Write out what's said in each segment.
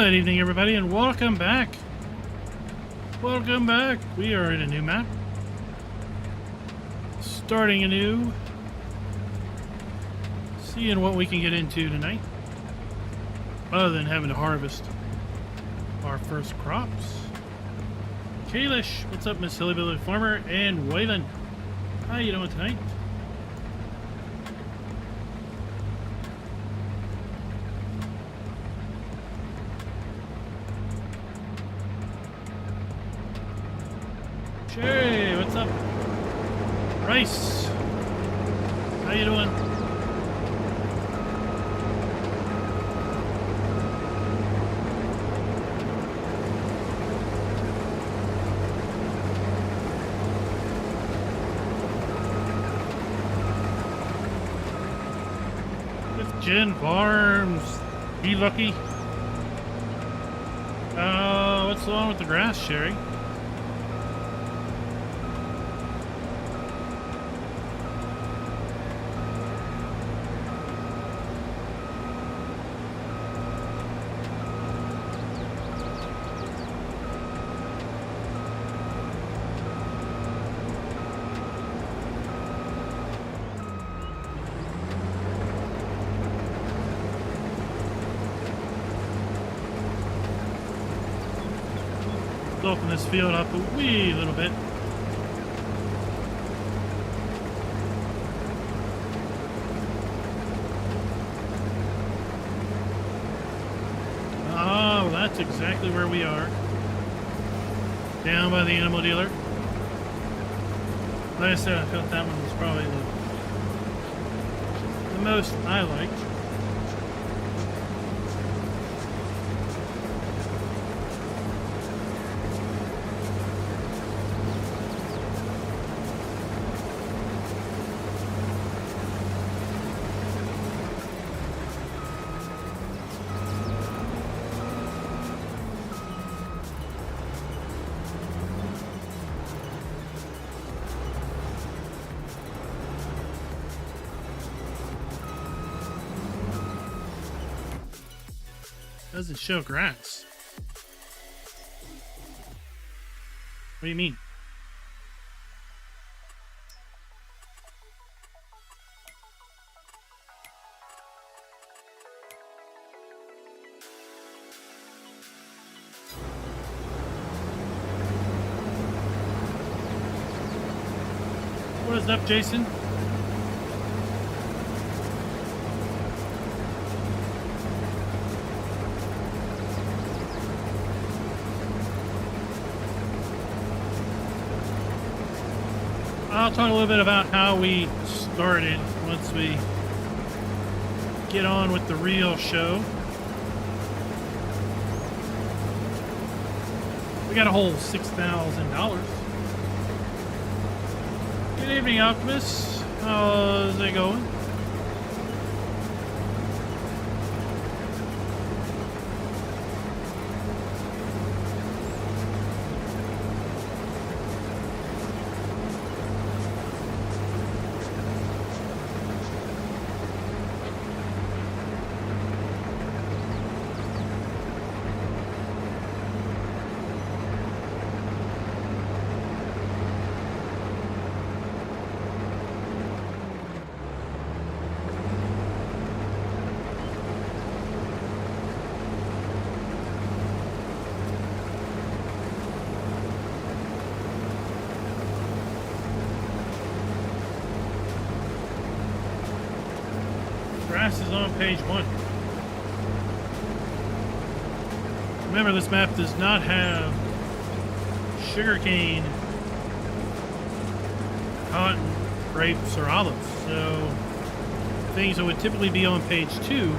Good evening, everybody, and welcome back. Welcome back. We are in a new map. Starting anew. Seeing what we can get into tonight. Other than having to harvest our first crops. Kalish, what's up, Miss Hillybilly Farmer? And Waylon, how you doing tonight? Sherry, what's up? Rice, how you doing? Jen Farms, be lucky. What's wrong with the grass, Sherry? Open this field up a wee little bit. Oh, that's exactly where we are. Down by the animal dealer. Like I said, I felt that one was probably the most I liked. Doesn't show grass. What do you mean? What is up, Jason? I'll talk a little bit about how we started once we get on with the real show. We got a whole $6,000. Good evening, Optimus. How's it going? Grass is on page 1. Remember, this map does not have sugarcane, cotton, grapes, or olives. So things that would typically be on page 2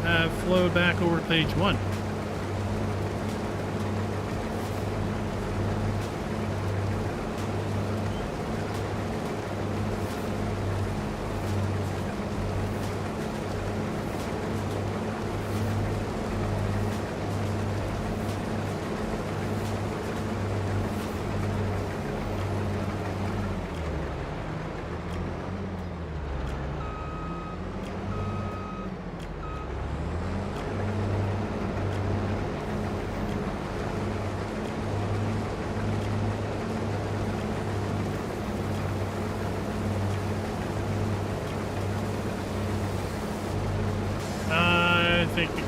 have flowed back over to page 1.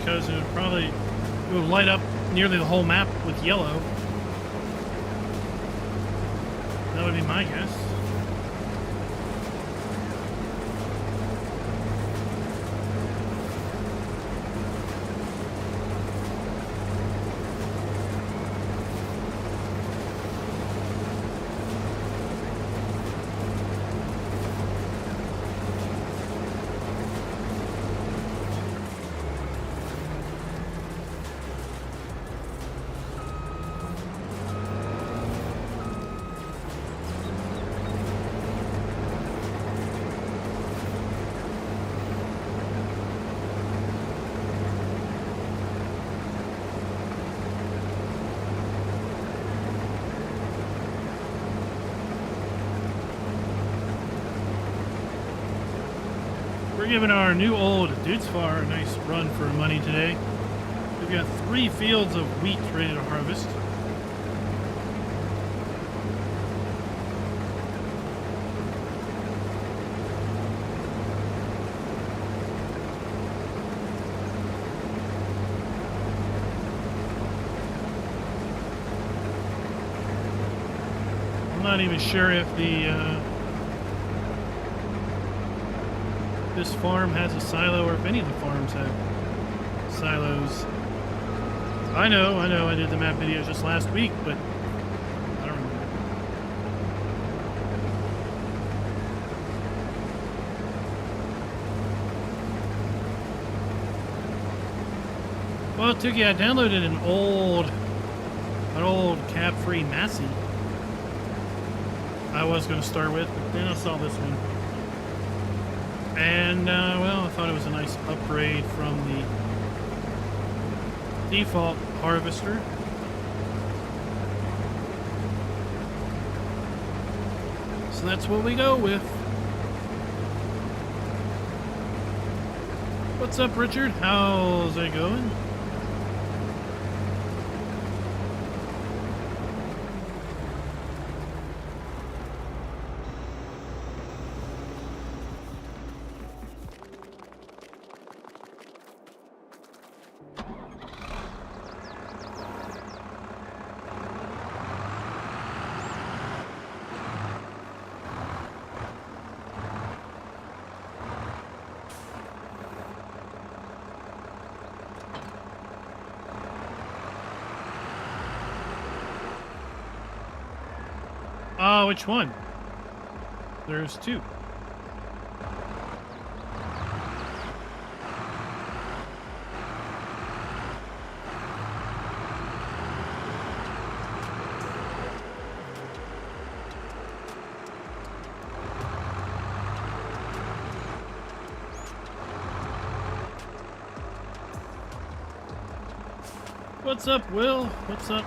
because it would light up nearly the whole map with yellow. That would be my guess. We're giving our new old Dudes Far a nice run for money today. We've got 3 fields of wheat ready to harvest. I'm not even sure if this farm has a silo, or if any of the farms have silos. I know, I did the map video just last week, but I don't remember. Well, Tuki, I downloaded an old cab-free Massey I was going to start with, but then I saw this one. And, well, I thought it was a nice upgrade from the default harvester. So that's what we go with. What's up, Richard? How's it going? Which one? There's 2. What's up, Will? What's up?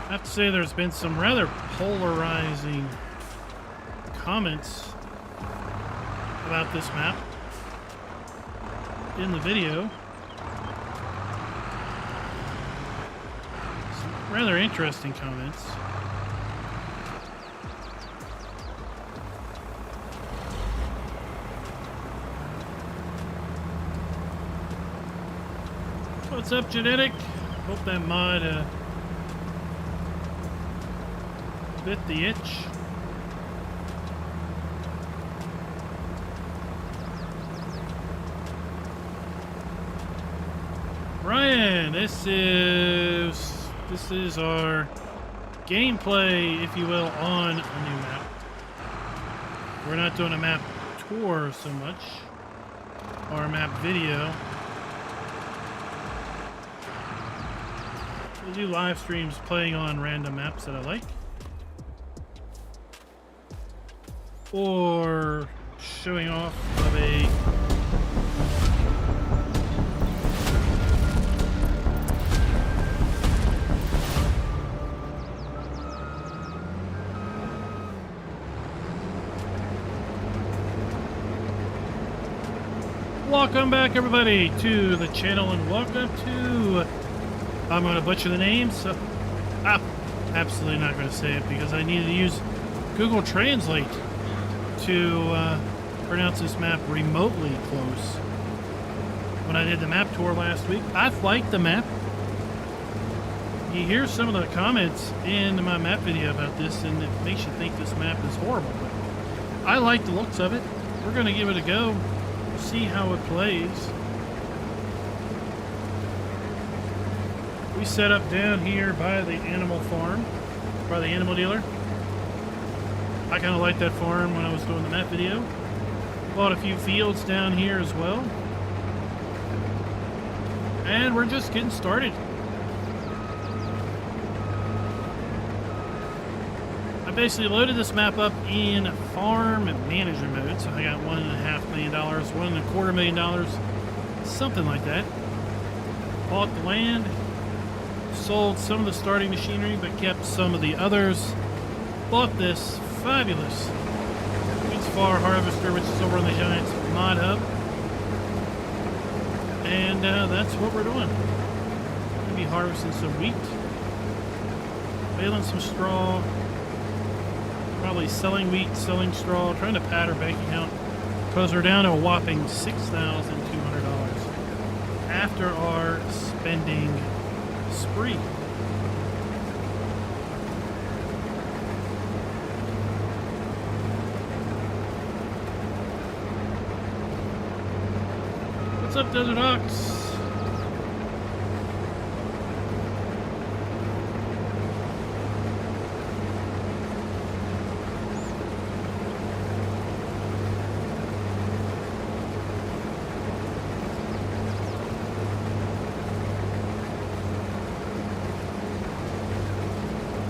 I have to say there's been some rather polarizing comments about this map in the video. Some rather interesting comments. What's up, Genetic? Hope that mod bit the itch. Ryan, this is our gameplay, if you will, on a new map. We're not doing a map tour so much, or a map video. We'll do live streams playing on random maps that I like. Or showing off of a Welcome back, everybody, to the channel, and welcome to, I'm going to butcher the name, so I'm absolutely not going to say it because I needed to use Google Translate to pronounce this map remotely close. When I did the map tour last week, I liked the map. You hear some of the comments in my map video about this, and it makes you think this map is horrible, but I like the looks of it. We're going to give it a go. See how it plays. We set up down here by the animal farm, by the animal dealer. I kind of liked that farm when I was doing the map video. Bought a few fields down here as well. And we're just getting started. I basically loaded this map up in farm manager mode, so I got $1.5 million, $1.25 million, something like that. Bought the land, sold some of the starting machinery, but kept some of the others. Bought this fabulous Wheats Far harvester, which is over on the Giants mod hub, and that's what we're doing. Gonna be harvesting some wheat, baling some straw. Probably selling wheat, selling straw, trying to pad our bank account because we're down to a whopping $6,200 after our spending spree. What's up, Desert Ox?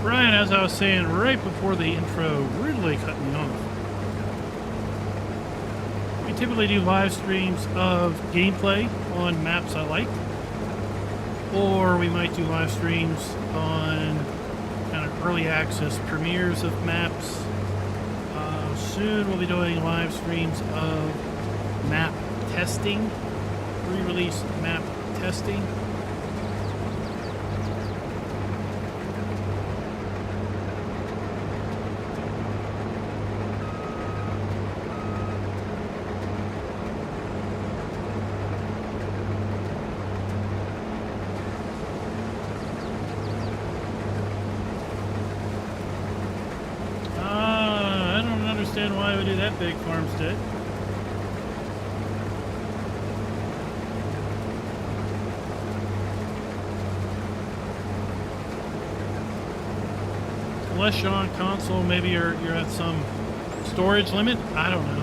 Brian, as I was saying right before the intro, rudely cut me off. We typically do live streams of gameplay on maps I like, or we might do live streams on kind of early access premieres of maps. Soon we'll be doing live streams of map testing, pre-release map testing. Why we do that big farmstead. Unless you're on console, maybe you're at some storage limit. I don't know.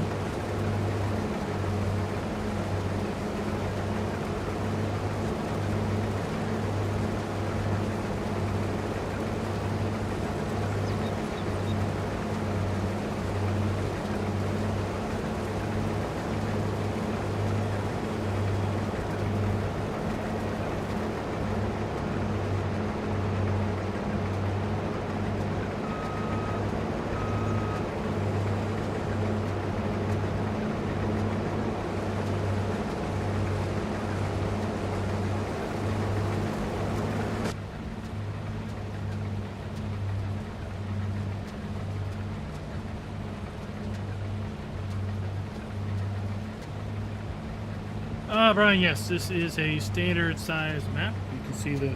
Brian, yes, this is a standard size map. You can see the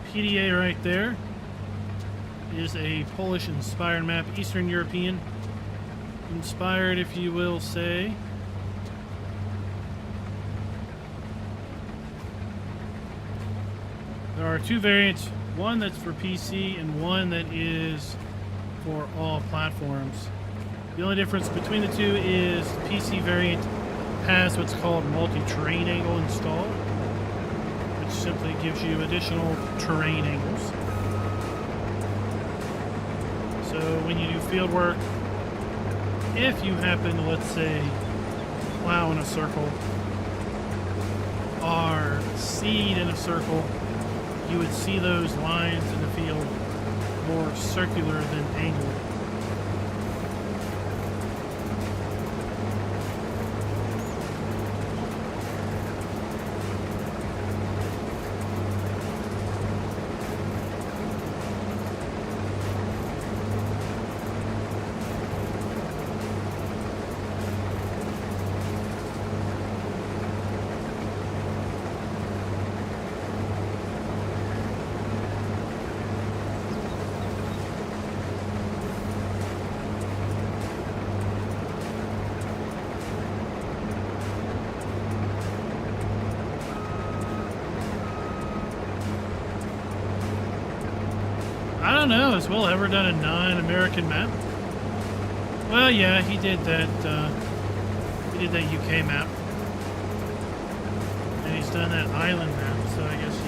PDA right there. It is a Polish inspired map, Eastern European inspired, if you will say. There are two variants, one that's for PC and one that is for all platforms. The only difference between the two is the PC variant has what's called multi-terrain angle installed, which simply gives you additional terrain angles. So when you do field work, if you happen to, let's say, plow in a circle or seed in a circle, you would see those lines in the field more circular than angled. I don't know. Has Will ever done a non-American map? Well, yeah, he did that. He did that UK map, and he's done that island map. So I guess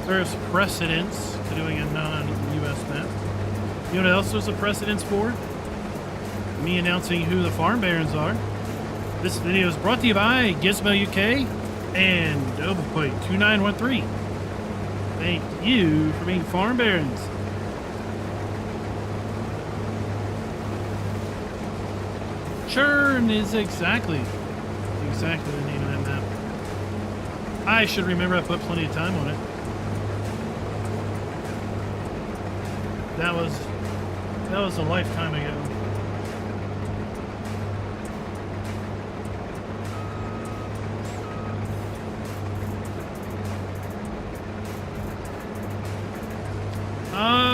there's precedence to doing a non-US map. You know what else there's a precedence for? Me announcing who the Farm Barons are. This video is brought to you by Gizmo UK and Double 2913. Thank you for being Farm Barons. Churn is exactly the name of that map. I should remember I put plenty of time on it. That was a lifetime ago.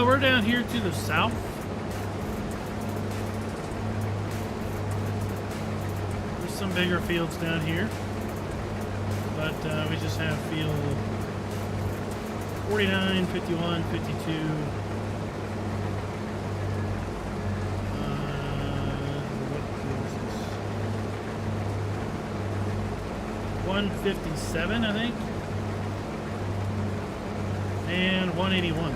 We're down here to the south. There's some bigger fields down here, but we just have field 49, 51, 52. What field is this? 157, I think, and 181.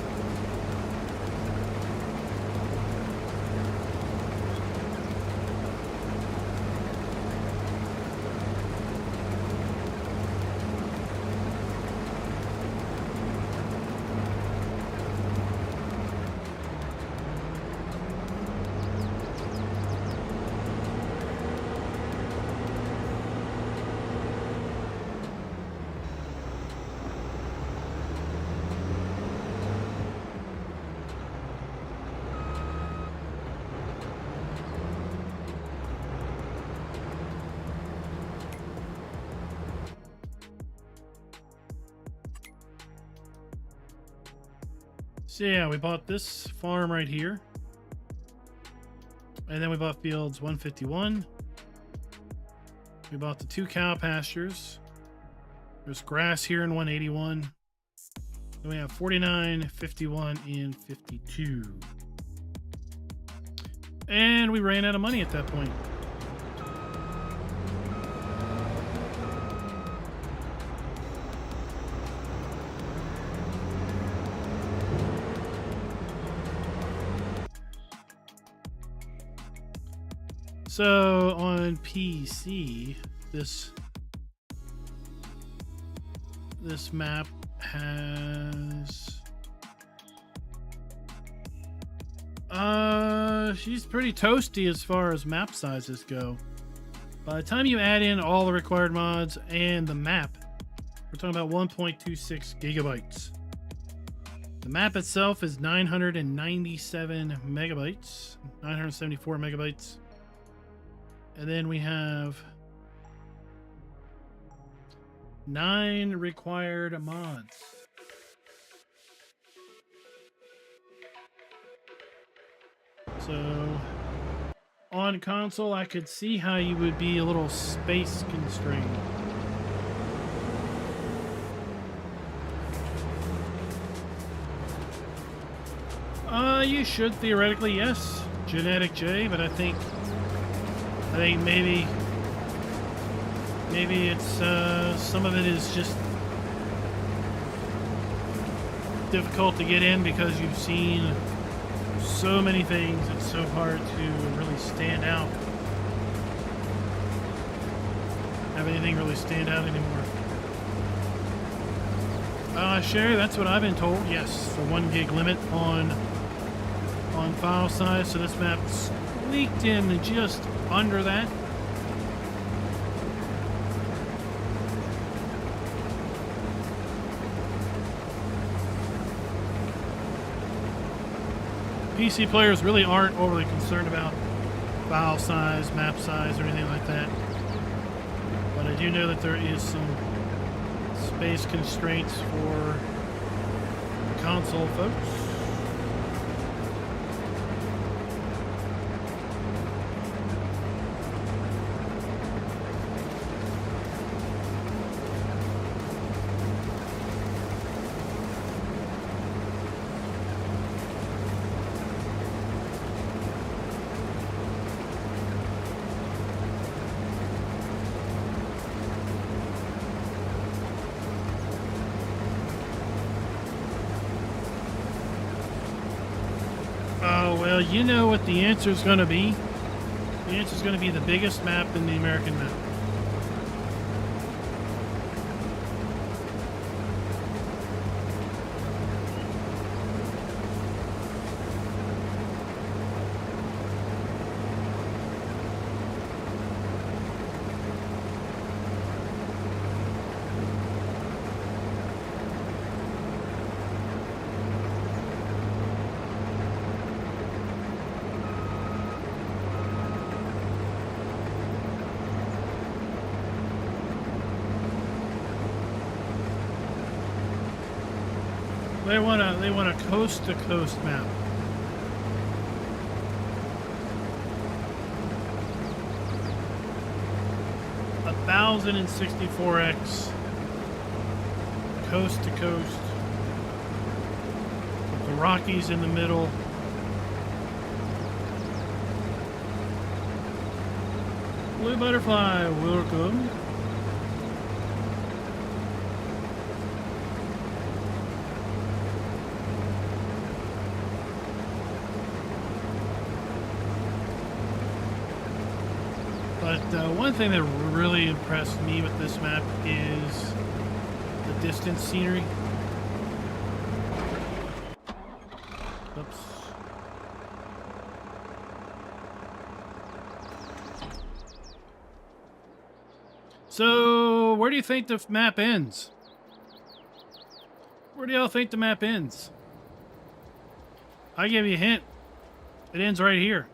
So yeah, we bought this farm right here. And then we bought fields 151. We bought the 2 cow pastures. There's grass here in 181. Then we have 49, 51, and 52. And we ran out of money at that point. So on PC, this map has she's pretty toasty as far as map sizes go. By the time you add in all the required mods and the map, we're talking about 1.26 gigabytes. The map itself is 997 megabytes, 974 megabytes. And then we have 9 required mods. So on console, I could see how you would be a little space constrained. You should theoretically, yes, Genetic J, but I think maybe it's some of it is just difficult to get in because you've seen so many things. It's so hard to really stand out. Have anything really stand out anymore? Sherry, that's what I've been told. Yes, the 1 gig limit on file size. So this map squeaked in just under that. PC players really aren't overly concerned about file size, map size, or anything like that. But I do know that there is some space constraints for console folks. well, you know what the answer is going to be. The answer is going to be the biggest map in the American map. They want a coast to coast map. A 1064x coast to coast. With the Rockies in the middle. Blue Butterfly, welcome. But one thing that really impressed me with this map is the distance scenery. Oops. So, where do you think the map ends? Where do y'all think the map ends? I give you a hint. It ends right here.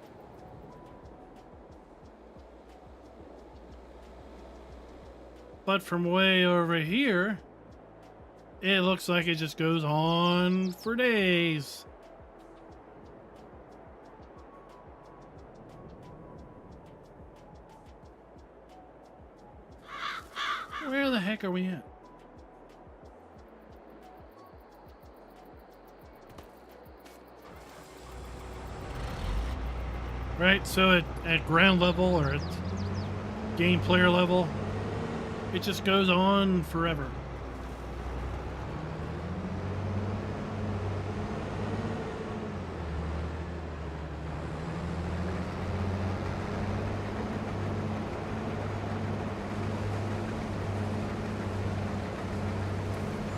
But from way over here, it looks like it just goes on for days. Where the heck are we at? Right, so at ground level or at game player level, it just goes on forever.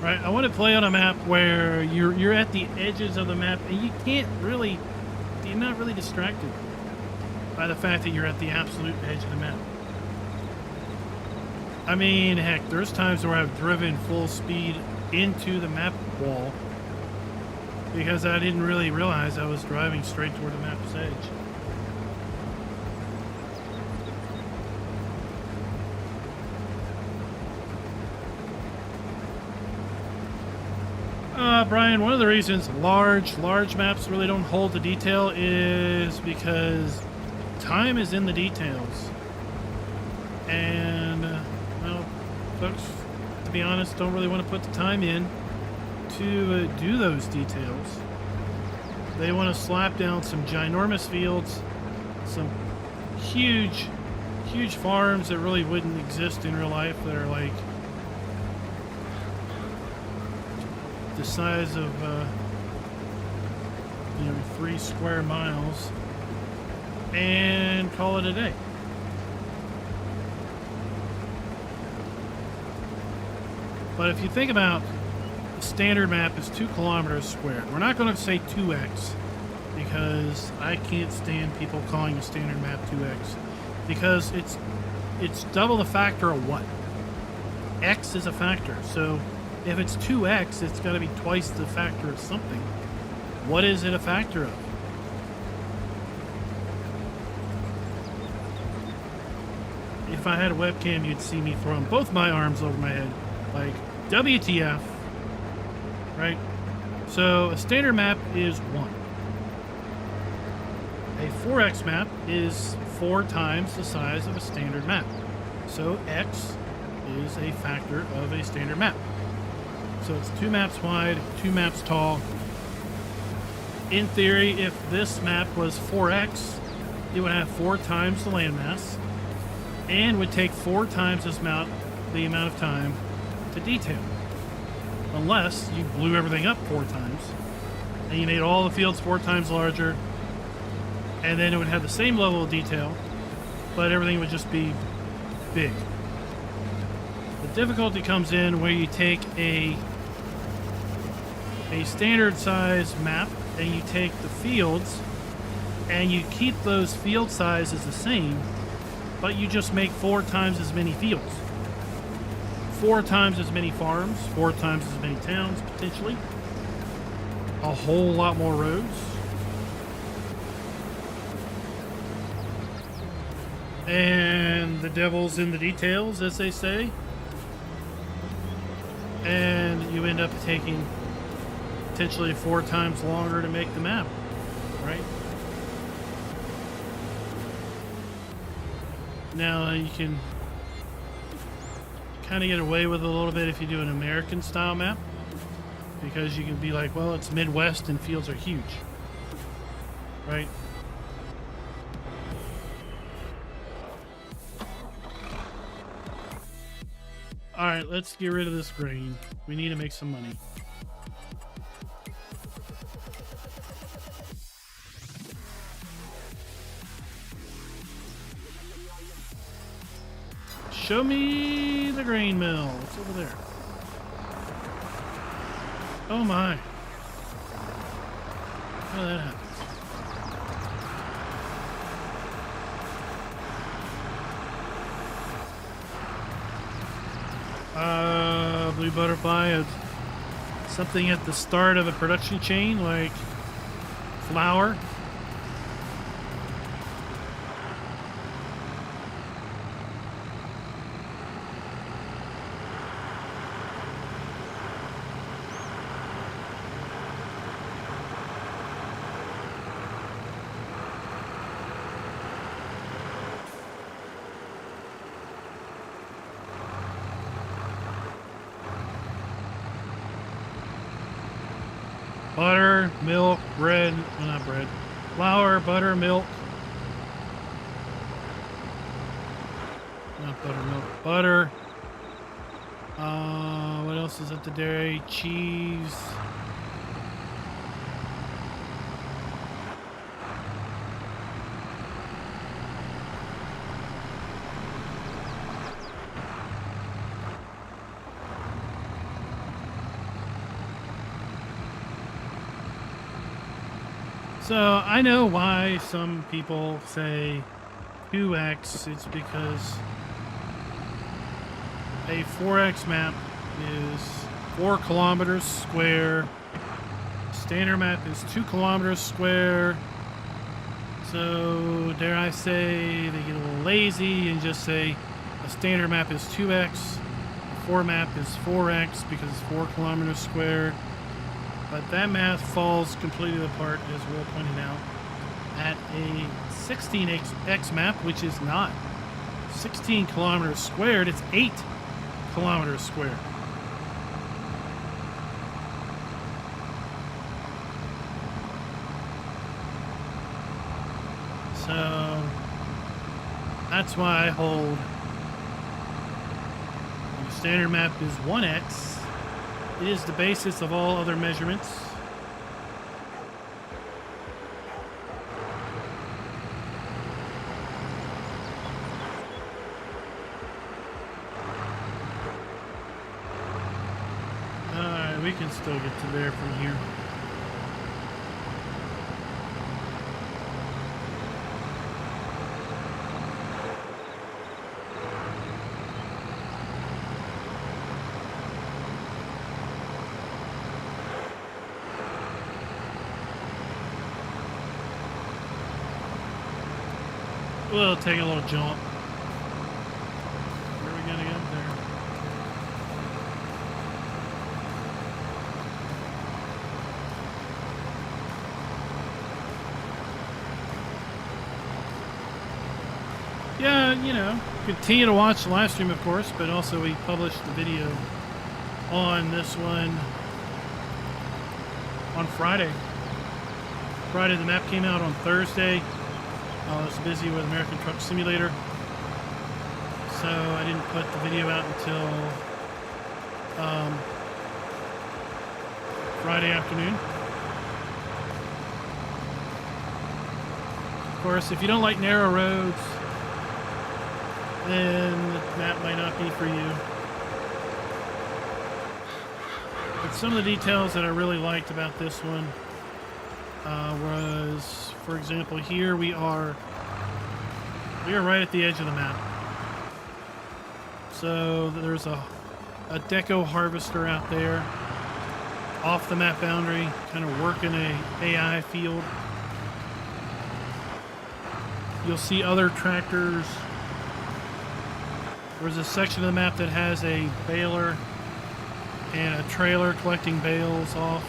Right, I want to play on a map where you're at the edges of the map and you're not really distracted by the fact that you're at the absolute edge of the map. I mean, heck, there's times where I've driven full speed into the map wall because I didn't really realize I was driving straight toward the map's edge. Brian, one of the reasons large maps really don't hold the detail is because time is in the details. And, well, folks, to be honest, don't really want to put the time in to do those details. They want to slap down some ginormous fields, some huge farms that really wouldn't exist in real life that are like the size of 3 square miles and call it a day. But if you think about the standard map is 2 kilometers squared. We're not going to say 2x because I can't stand people calling the standard map 2x because it's double the factor of what? X is a factor. So if it's 2x, it's got to be twice the factor of something. What is it a factor of? If I had a webcam, you'd see me throwing both my arms over my head. Like, WTF. Right? So, a standard map is 1. A 4x map is 4 times the size of a standard map. So, x is a factor of a standard map. So it's 2 maps wide, 2 maps tall. In theory, if this map was 4x, it would have 4 times the landmass and would take 4 times the amount of time to detail. Unless you blew everything up 4 times and you made all the fields 4 times larger and then it would have the same level of detail, but everything would just be big. The difficulty comes in where you take a standard size map and you take the fields and you keep those field sizes the same, but you just make 4 times as many fields. 4 times as many farms, 4 times as many towns, potentially. A whole lot more roads. And the devil's in the details, as they say. And you end up taking potentially 4 times longer to make the map, right? Now you can kind of get away with it a little bit if you do an American style map, because you can be like, well, it's Midwest and fields are huge, right? All right, let's get rid of this grain. We need to make some money. Show me the grain mill. It's over there. Oh my. How did that happen? Blue butterfly. Something at the start of a production chain, like flour. Butter, milk, bread, well, not bread, flour, butter, milk. Not butter, milk, butter. What else is at the dairy? Cheese. So I know why some people say 2x. It's because a 4x map is 4 kilometers square. Standard map is 2 kilometers square. So dare I say they get a little lazy and just say a standard map is 2x. A 4 map is 4x because it's 4 kilometers square. But that math falls completely apart, as Will pointed out, at a 16x map, which is not 16 kilometers squared, it's 8 kilometers squared. So that's why I hold the standard map is 1x. It is the basis of all other measurements. Alright, we can still get to there from here. We'll take a little jump. Where are we gonna get there? Yeah, you know, continue to watch the live stream, of course, but also we published the video on this one on Friday. The map came out on Thursday. I was busy with American Truck Simulator, so I didn't put the video out until Friday afternoon. Of course, if you don't like narrow roads, then the map might not be for you. But some of the details that I really liked about this one was, for example, here we are right at the edge of the map. So there's a deco harvester out there off the map boundary, kind of working a AI field. You'll see other tractors. There's a section of the map that has a baler and a trailer collecting bales off.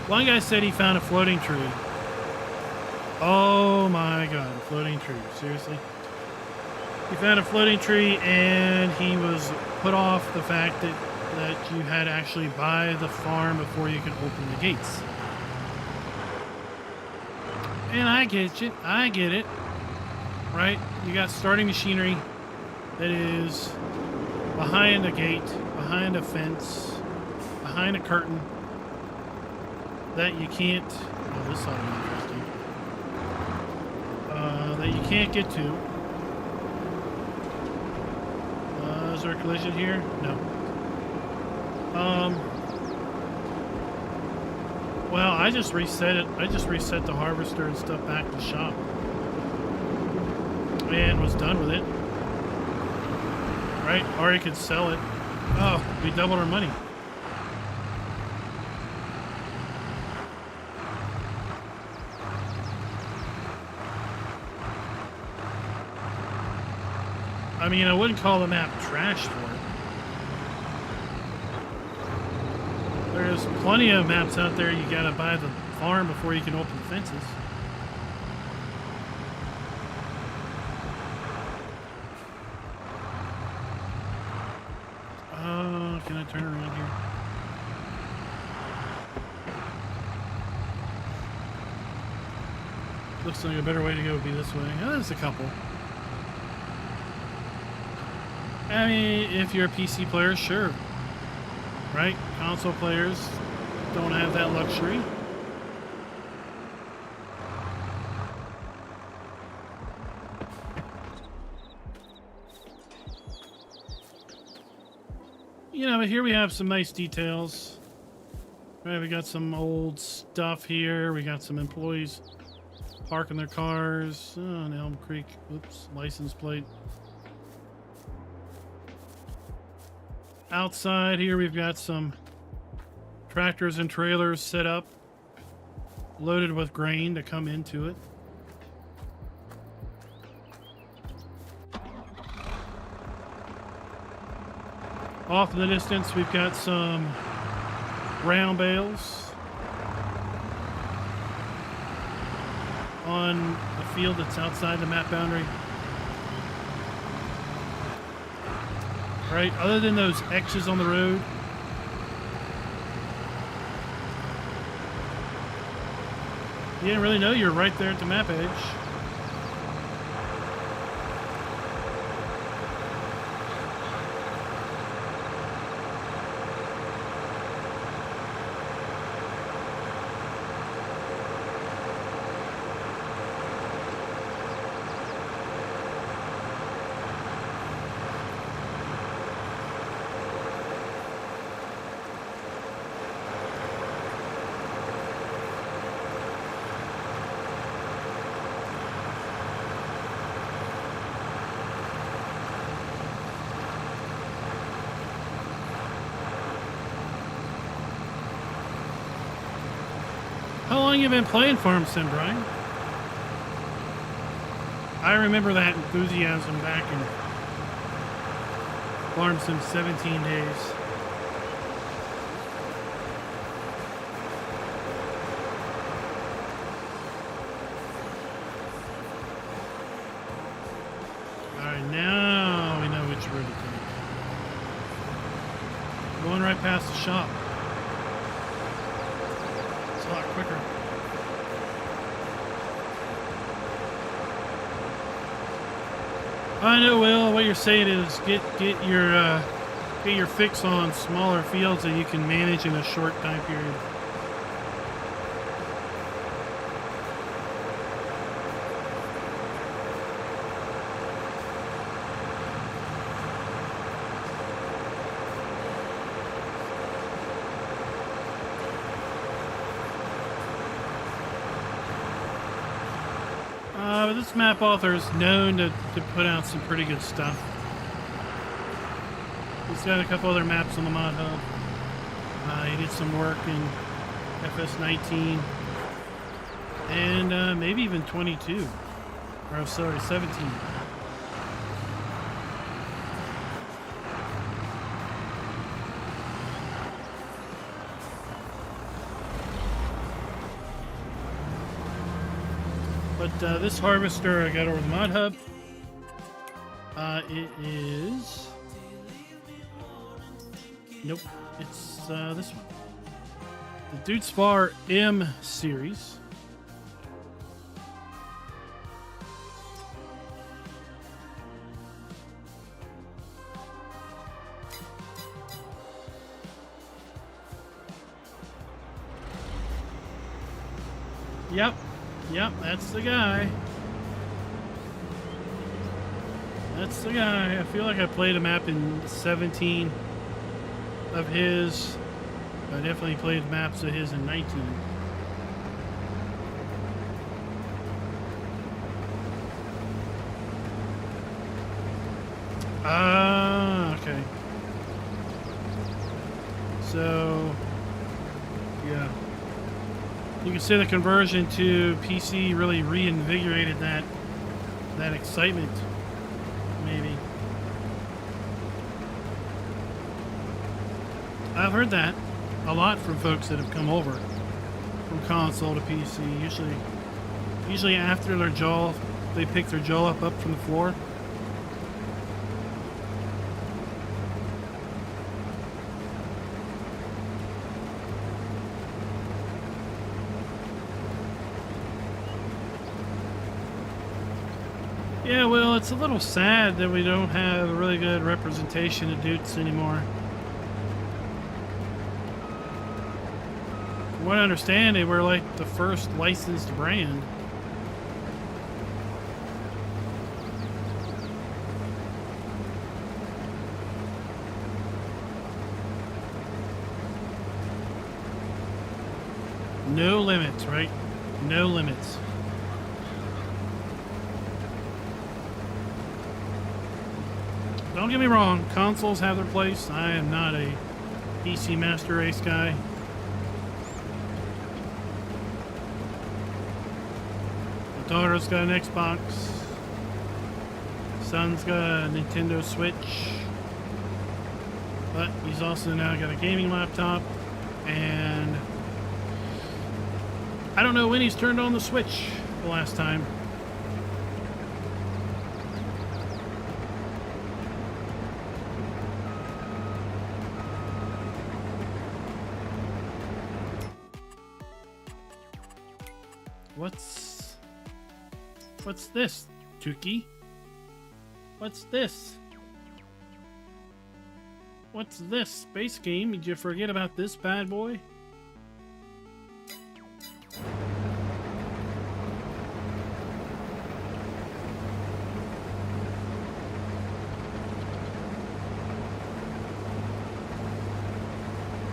One guy said he found a floating tree. Oh my god, a floating tree. Seriously? He found a floating tree and he was put off the fact that you had to actually buy the farm before you could open the gates. And I get it. I get it. Right? You got starting machinery that is behind a gate, behind a fence, behind a curtain that you can't. Oh, this ought to be interesting. That you can't get to. Is there a collision here? No. Well, I just reset it. I just reset the harvester and stuff back to shop. And was done with it. Right? Or you could sell it. Oh, we doubled our money. I mean, I wouldn't call the map trash for it. There's plenty of maps out there. You gotta buy the farm before you can open the fences. Can I turn around here? Looks like a better way to go would be this way. Oh, there's a couple. I mean, if you're a PC player, sure. Right? Console players don't have that luxury. You know, but here we have some nice details. Right, we got some old stuff here. We got some employees parking their cars. Oh, on Elm Creek. Oops, license plate. Outside here, we've got some tractors and trailers set up, loaded with grain to come into it. Off in the distance, we've got some round bales on the field that's outside the map boundary. Right, other than those X's on the road, you didn't really know you're right there at the map edge. How long you been playing Farm Sim, Brian? I remember that enthusiasm back in Farm Sim 17 days. Alright, now we know which route to take. Going right past the shop. A lot quicker. I know, Will. What you're saying is get your get your fix on smaller fields that you can manage in a short time period. But this map author is known to put out some pretty good stuff. He's got a couple other maps on the Mod Hub. He did some work in FS19 and maybe even 22, or sorry, 17. But this harvester I got over the Mod Hub. It is... Nope, it's this one. The Dutzfar M series. Yep, that's the guy. That's the guy. I feel like I played a map in 17 of his. I definitely played maps of his in 19. Okay. So, yeah. You can say the conversion to PC really reinvigorated that excitement, maybe. I've heard that a lot from folks that have come over from console to PC. Usually after their jaw, they pick their jaw up from the floor. Yeah, well, it's a little sad that we don't have a really good representation of Dutes anymore. From what I understand, they were like the first licensed brand. No limits, right? No limits. Don't get me wrong, consoles have their place. I am not a PC Master Race guy. My daughter's got an Xbox. Son's got a Nintendo Switch. But he's also now got a gaming laptop. And I don't know when he's turned on the Switch the last time. What's this, Tuki? What's this? What's this? Space game? Did you forget about this bad boy?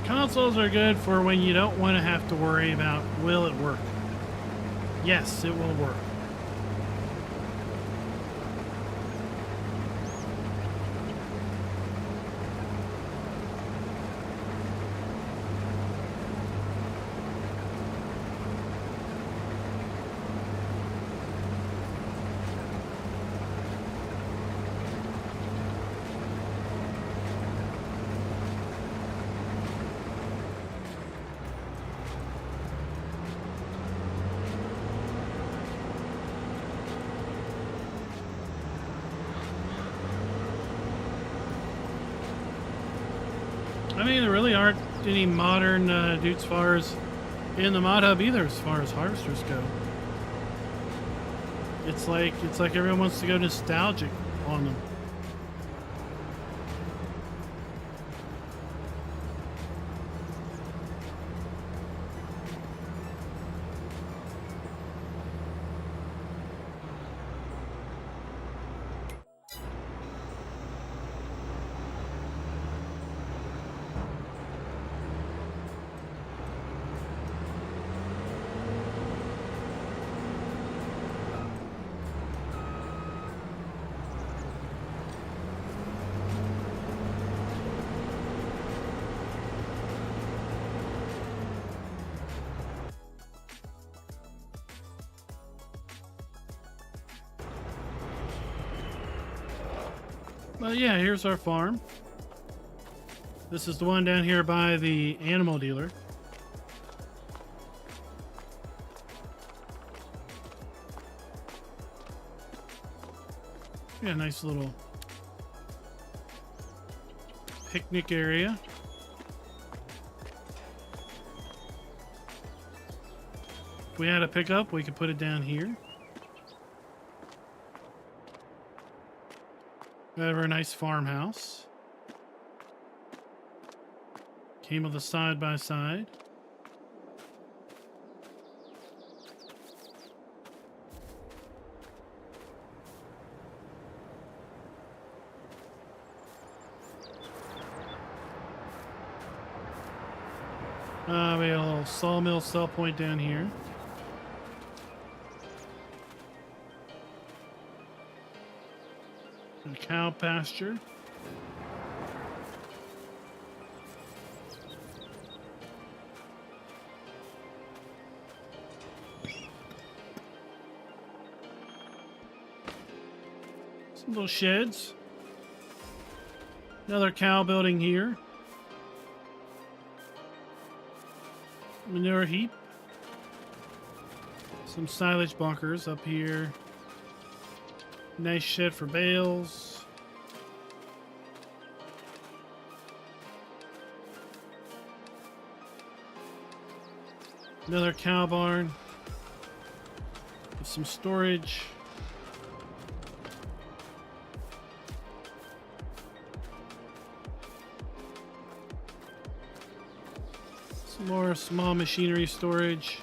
Consoles are good for when you don't want to have to worry about, will it work? Yes, it will work. I mean, there really aren't any modern Dutzfars in the Mod Hub either, as far as harvesters go. It's like everyone wants to go nostalgic on them. But yeah, here's our farm. This is the one down here by the animal dealer. Yeah, nice little picnic area. If we had a pickup, we could put it down here. We have our nice farmhouse. Came with a side-by-side. We got a little sawmill sell point down here. A cow pasture. Some little sheds. Another cow building here. Manure heap. Some silage bunkers up here. Nice shed for bales. Another cow barn with some storage. Some more small machinery storage.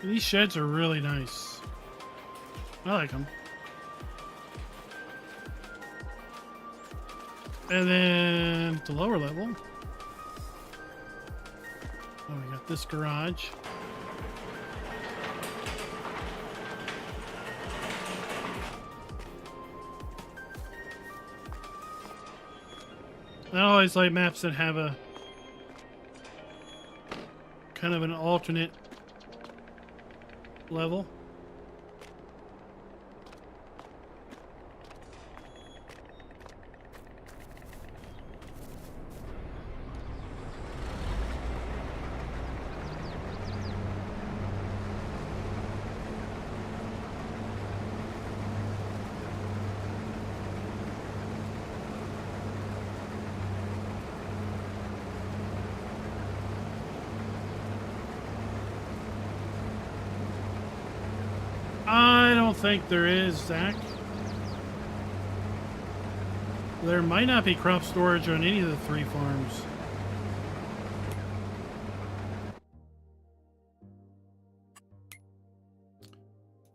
These sheds are really nice. I like them. And then the lower level. Oh, we got this garage. I always like maps that have a kind of an alternate level. I don't think there is, Zach. There might not be crop storage on any of the 3 farms.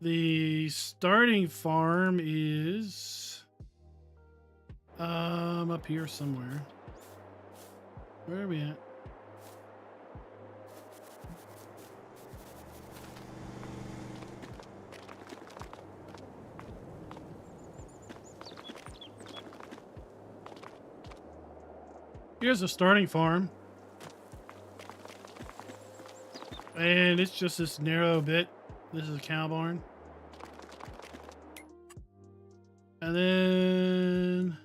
The starting farm is up here somewhere. Where are we at? Here's a starting farm. And it's just this narrow bit. This is a cow barn. And then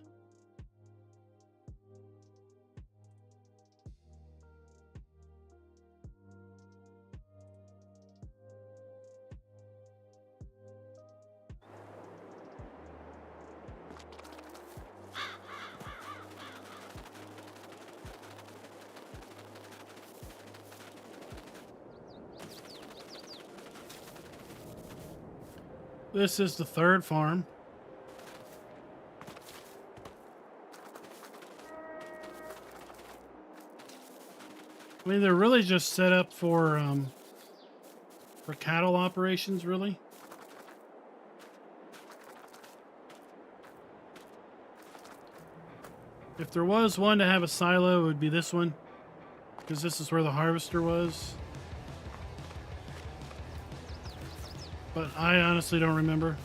this is the 3rd farm. I mean, they're really just set up for cattle operations, really. If there was one to have a silo, it would be this one, because this is where the harvester was. But I honestly don't remember.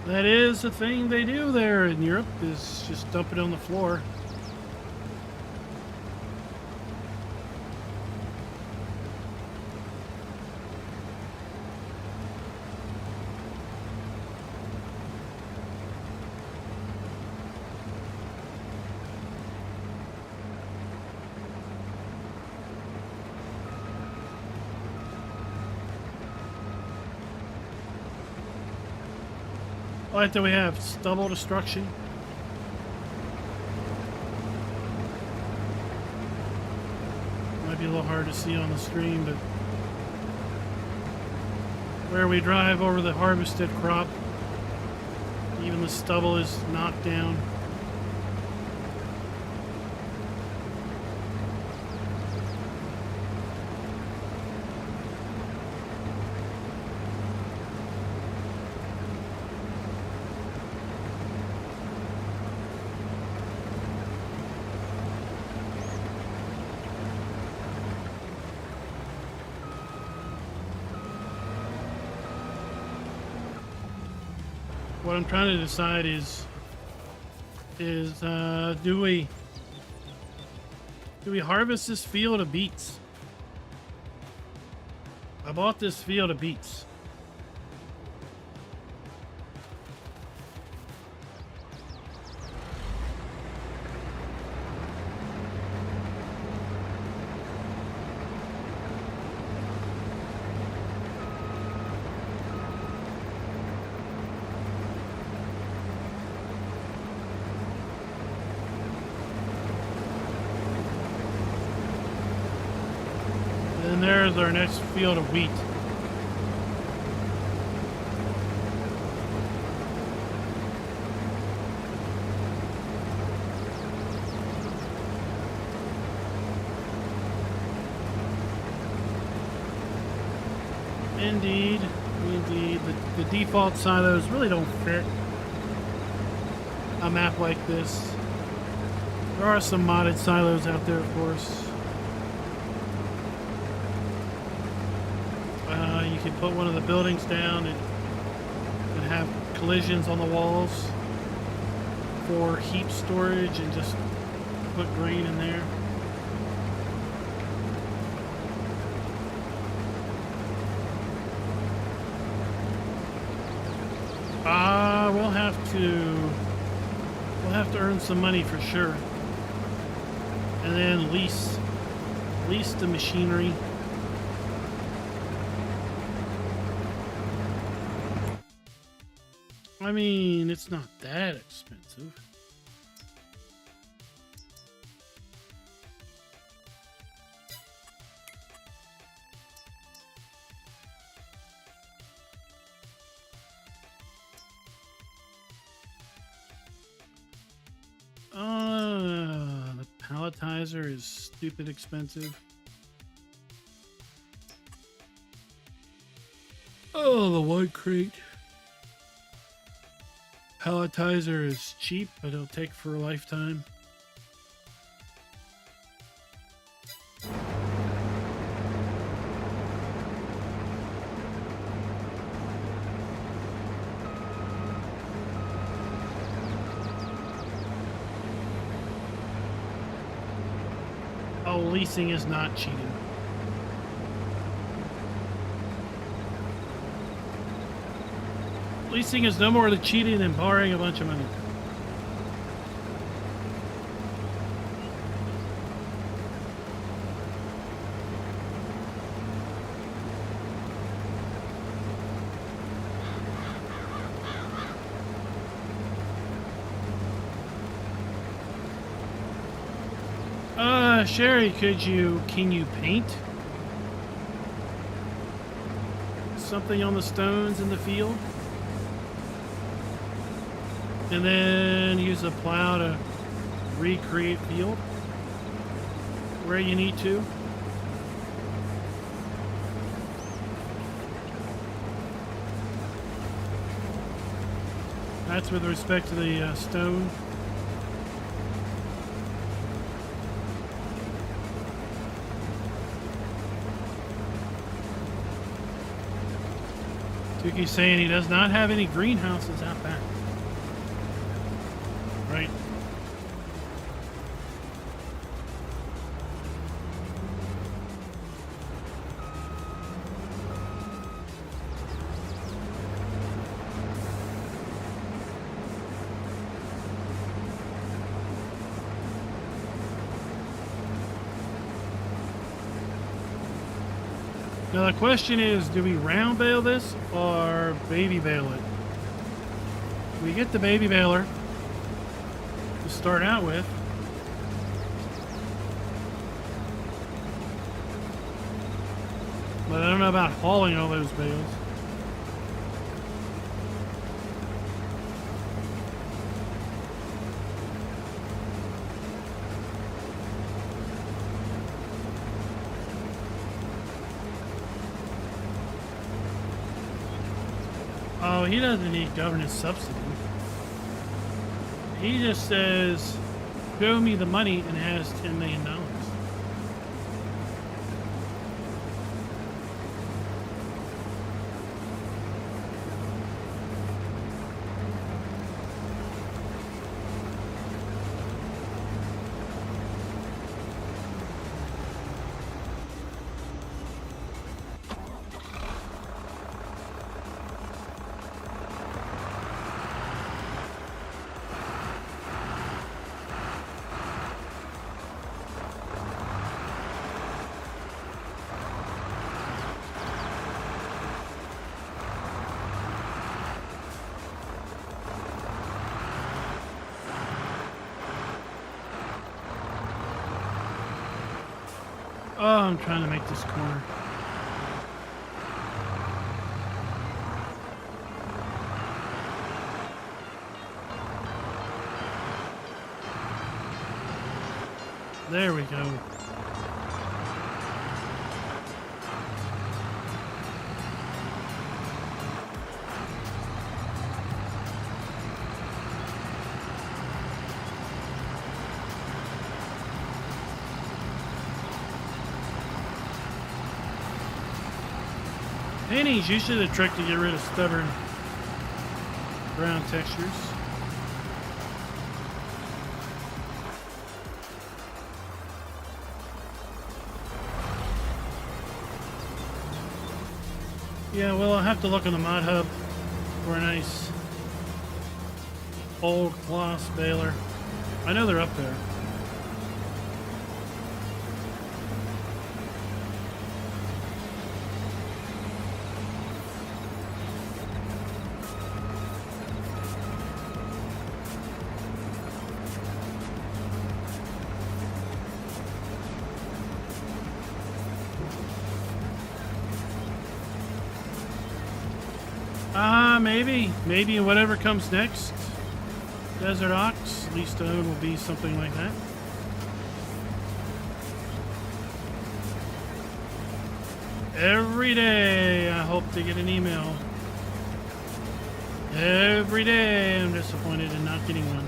That is the thing they do there in Europe, is just dump it on the floor. What do we have? Stubble destruction. Might be a little hard to see on the stream, but where we drive over the harvested crop, even the stubble is knocked down. What I'm trying to decide is do we harvest this field of beets? I bought this field of beets. And there's our next field of wheat. Indeed, indeed. The default silos really don't fit a map like this. There are some modded silos out there, of course. You can put one of the buildings down and have collisions on the walls for heap storage and just put grain in there. We'll have to earn some money for sure, and then lease the machinery. I mean, it's not that expensive. The palletizer is stupid expensive. Oh, the white crate. Palletizer is cheap, but it'll take for a lifetime. Oh, leasing is not cheating. Leasing is no more the cheating than borrowing a bunch of money. Sherry, can you paint something on the stones in the field? And then use a plow to recreate field where you need to. That's with respect to the stone. Yuki's saying he does not have any greenhouses out back. Right. Now the question is, do we round bale this or baby bale it? We get the baby baler to start out with. But I don't know about hauling all those bales. Oh, he doesn't need government subsidy. He just says, show me the money, and has $10 million. Oh, I'm trying to make this corner. There we go. Painting's usually the trick to get rid of stubborn brown textures. Yeah, well, I'll have to look on the mod hub for a nice old gloss baler. I know they're up there. Maybe whatever comes next. Desert Ox, Lee Stone will be something like that. Every day I hope to get an email. Every day I'm disappointed in not getting one.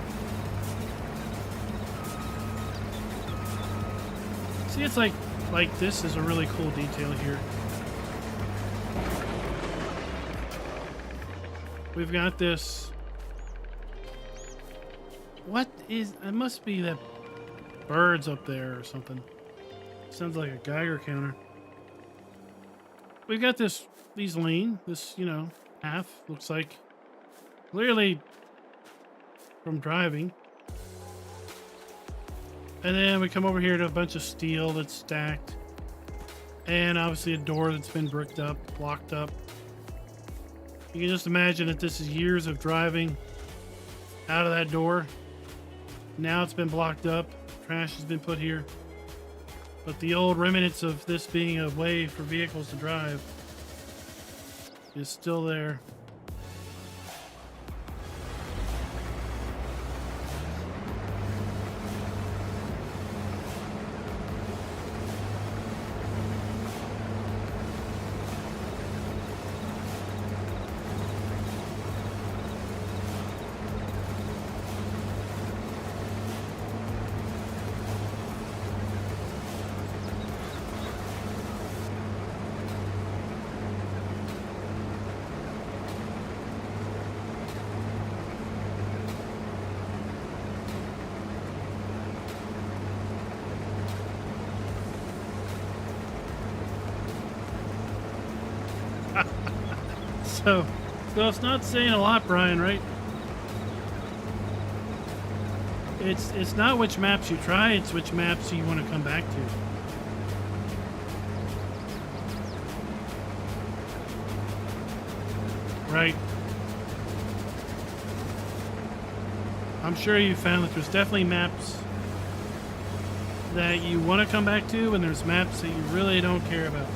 See, it's like this is a really cool detail here. We've got this. What is? It must be that birds up there or something. Sounds like a Geiger counter. We've got these lane. This, half looks like clearly from driving. And then we come over here to a bunch of steel that's stacked, and obviously a door that's been bricked up, blocked up. You can just imagine that this is years of driving out of that door. Now it's been blocked up. Trash has been put here. But the old remnants of this being a way for vehicles to drive is still there. So it's not saying a lot, Brian, right? It's not which maps you try, it's which maps you want to come back to. Right. I'm sure you found that there's definitely maps that you want to come back to, and there's maps that you really don't care about.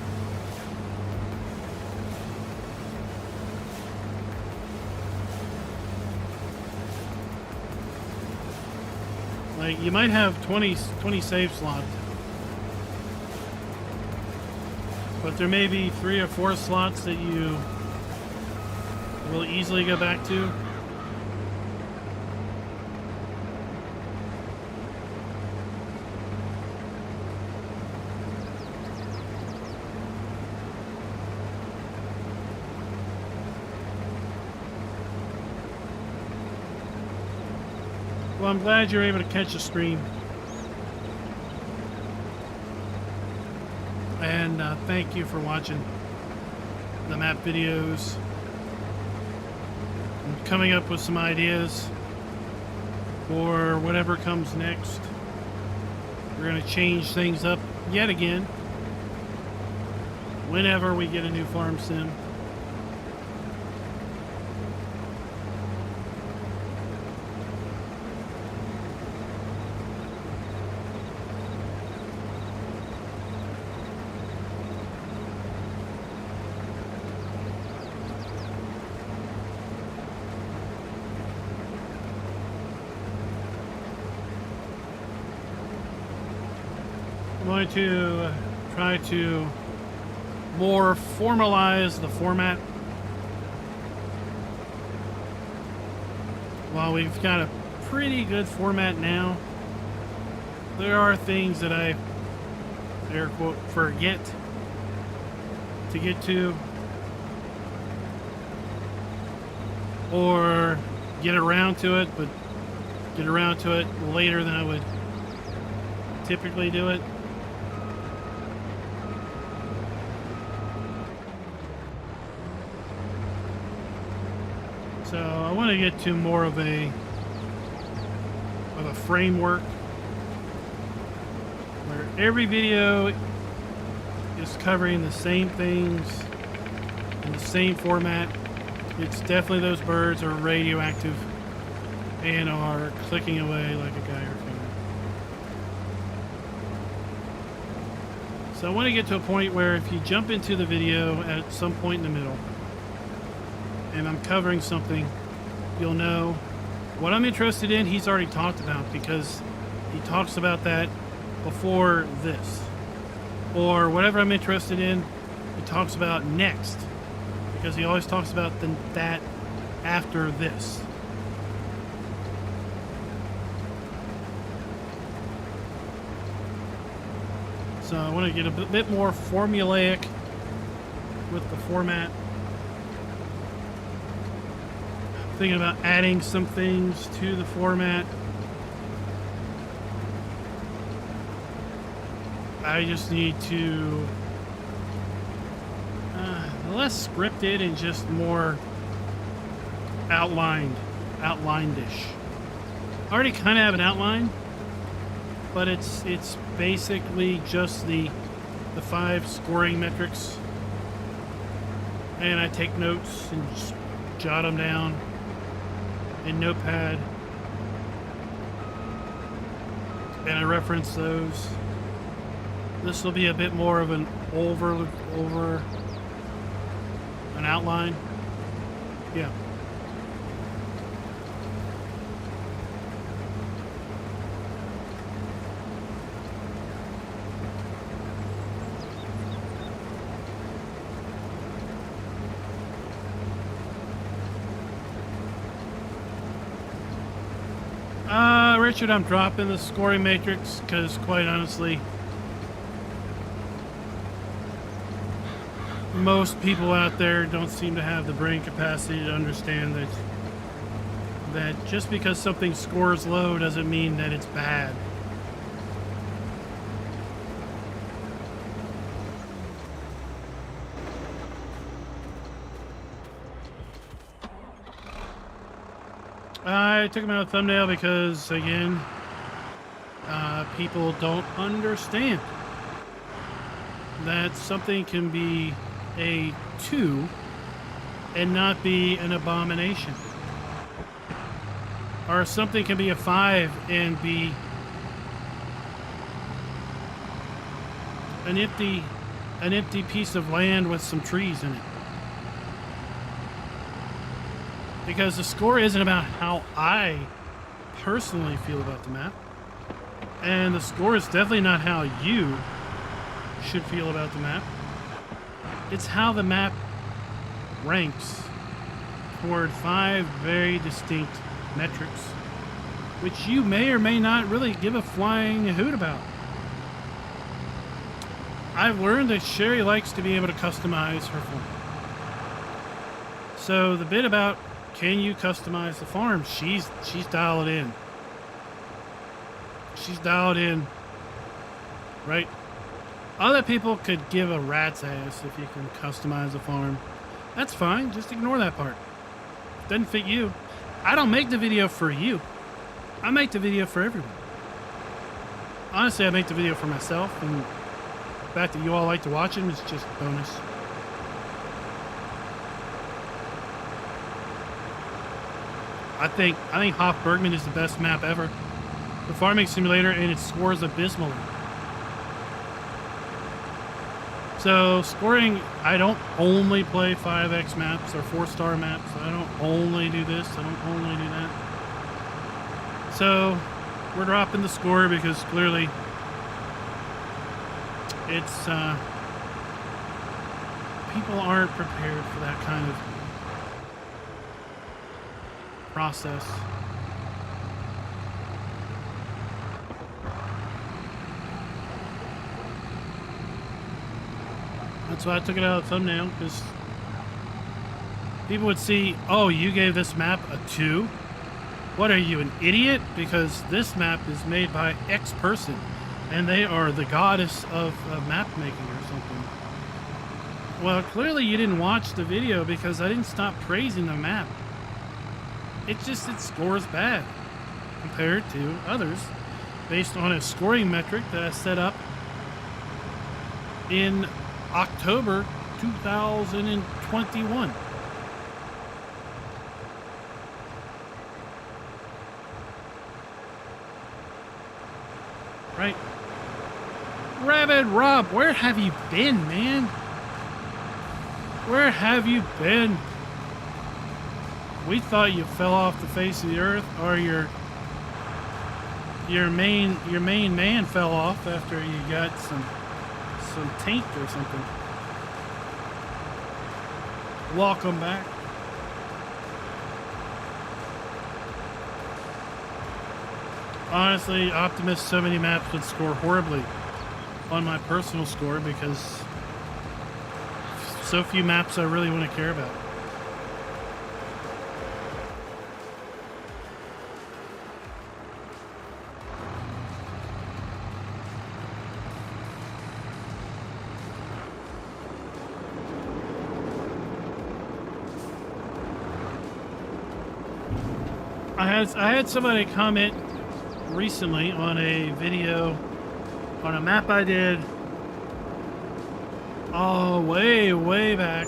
Like, you might have 20 save slots, but there may be 3 or 4 slots that you will easily go back to. Well, I'm glad you're able to catch the stream. And thank you for watching the map videos. I'm coming up with some ideas for whatever comes next. We're going to change things up yet again whenever we get a new farm sim. I'm going to try to more formalize the format. While we've got a pretty good format now, there are things that I, air quote, forget to get to, or get around to it, but get around to it later than I would typically do it. So I want to get to more of a framework where every video is covering the same things in the same format. It's definitely those birds are radioactive and are clicking away like a geyser finger. So I want to get to a point where if you jump into the video at some point in the middle and I'm covering something, you'll know what I'm interested in. He's already talked about, because he talks about that before this, or whatever I'm interested in he talks about next, because he always talks about that after this. So I want to get a bit more formulaic with the format. Thinking about adding some things to the format. I just need to less scripted and just more outlined-ish. I already kind of have an outline, but it's basically just the 5 scoring metrics, and I take notes and just jot them down in Notepad, and I reference those. This will be a bit more of an over an outline. Yeah. Richard, I'm dropping the scoring matrix because, quite honestly, most people out there don't seem to have the brain capacity to understand that just because something scores low doesn't mean that it's bad. I took them out of thumbnail because, again, people don't understand that something can be a 2 and not be an abomination. Or something can be a 5 and be an empty piece of land with some trees in it. Because the score isn't about how I personally feel about the map. And the score is definitely not how you should feel about the map. It's how the map ranks toward 5 very distinct metrics, which you may or may not really give a flying hoot about. I've learned that Sherry likes to be able to customize her farm. So the bit about can you customize the farm, she's dialed in. She's dialed in, right? Other people could give a rat's ass if you can customize a farm. That's fine, just ignore that part. Doesn't fit you. I don't make the video for you. I make the video for everyone. Honestly, I make the video for myself, and the fact that you all like to watch them is just a bonus. I think Hofburgman is the best map ever. The farming simulator, and it scores abysmally. So scoring, I don't only play 5x maps or 4-star maps. I don't only do this. I don't only do that. So we're dropping the score because clearly it's people aren't prepared for that kind of process. That's why I took it out of the thumbnail, because people would see, oh, you gave this map a 2? What are you, an idiot? Because this map is made by X person, and they are the goddess of map making or something. Well, clearly you didn't watch the video because I didn't stop praising the map. It scores bad compared to others based on a scoring metric that I set up in October 2021. Right? Rabid Rob, where have you been, man? Where have you been? We thought you fell off the face of the earth, or your main man fell off after you got some taint or something. Welcome back. Honestly, Optimus so many maps would score horribly on my personal score because so few maps I really want to care about. I had somebody comment recently on a video on a map I did way back.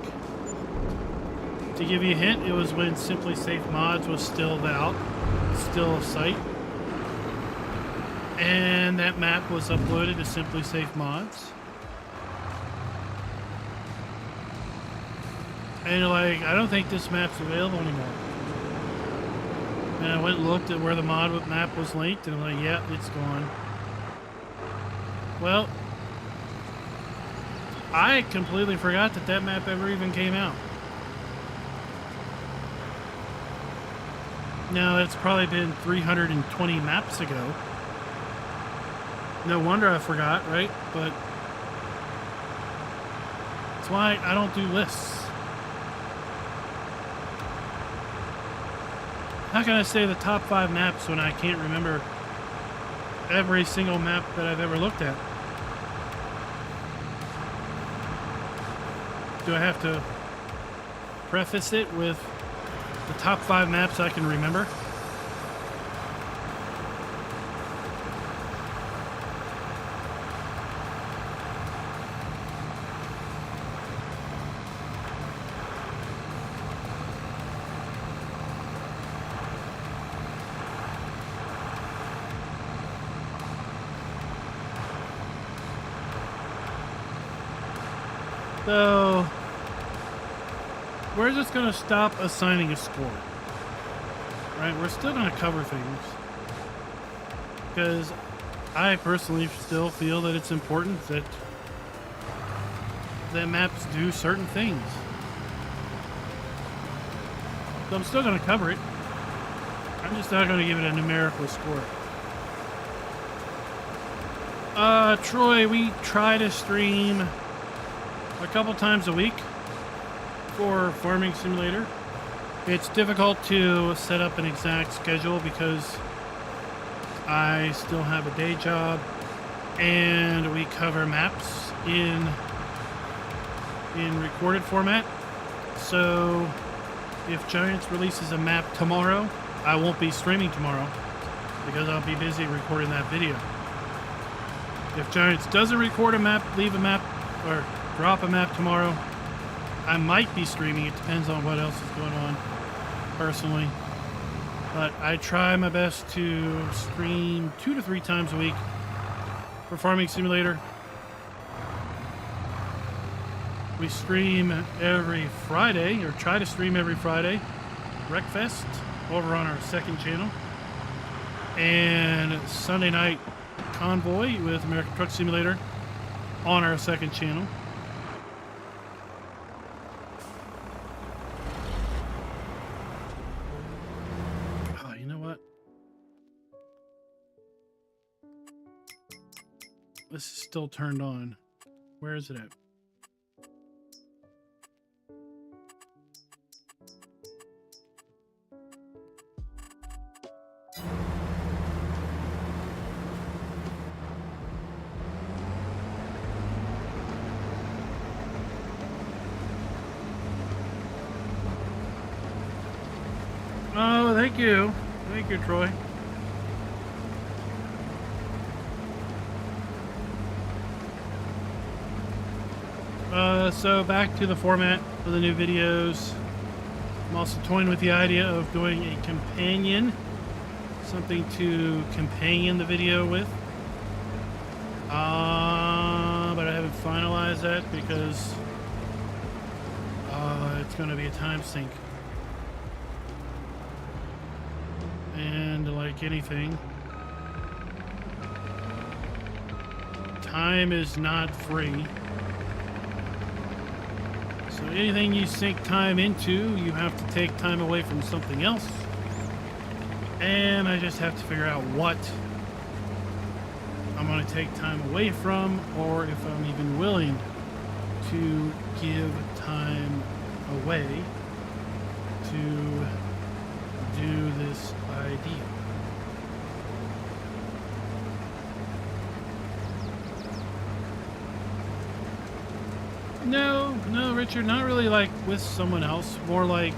To give you a hint, it was when Simply Safe Mods was still out, still a site, and that map was uploaded to Simply Safe Mods. And you're like, I don't think this map's available anymore. And I went and looked at where the mod map was linked, and I'm like, yeah, it's gone. Well, I completely forgot that that map ever even came out. Now, it's probably been 320 maps ago. No wonder I forgot, right? But that's why I don't do lists. How can I say the top 5 maps when I can't remember every single map that I've ever looked at? Do I have to preface it with the top 5 maps I can remember? So we're just going to stop assigning a score. Right? We're still going to cover things. Because I personally still feel that it's important that maps do certain things. So I'm still going to cover it. I'm just not going to give it a numerical score. Troy, we try to stream a couple times a week for Farming Simulator. It's difficult to set up an exact schedule because I still have a day job and we cover maps in recorded format. So if Giants releases a map tomorrow, I won't be streaming tomorrow because I'll be busy recording that video. If Giants doesn't record a map, leave a map, or drop a map tomorrow, I might be streaming. It depends on what else is going on personally. But I try my best to stream 2 to 3 times a week for Farming Simulator. We stream every Friday, or try to stream every Friday, Wreckfest, over on our second channel. And Sunday night Convoy with American Truck Simulator on our second channel. Oh, you know what? This is still turned on. Where is it at? Oh, thank you. Thank you, Troy. So back to the format for the new videos. I'm also toying with the idea of doing a companion, something to companion the video with. But I haven't finalized that because it's going to be a time sink. And like anything, time is not free. So anything you sink time into, you have to take time away from something else. And I just have to figure out what I'm going to take time away from, or if I'm even willing to give time away to do this idea. No, Richard, not really like with someone else, more like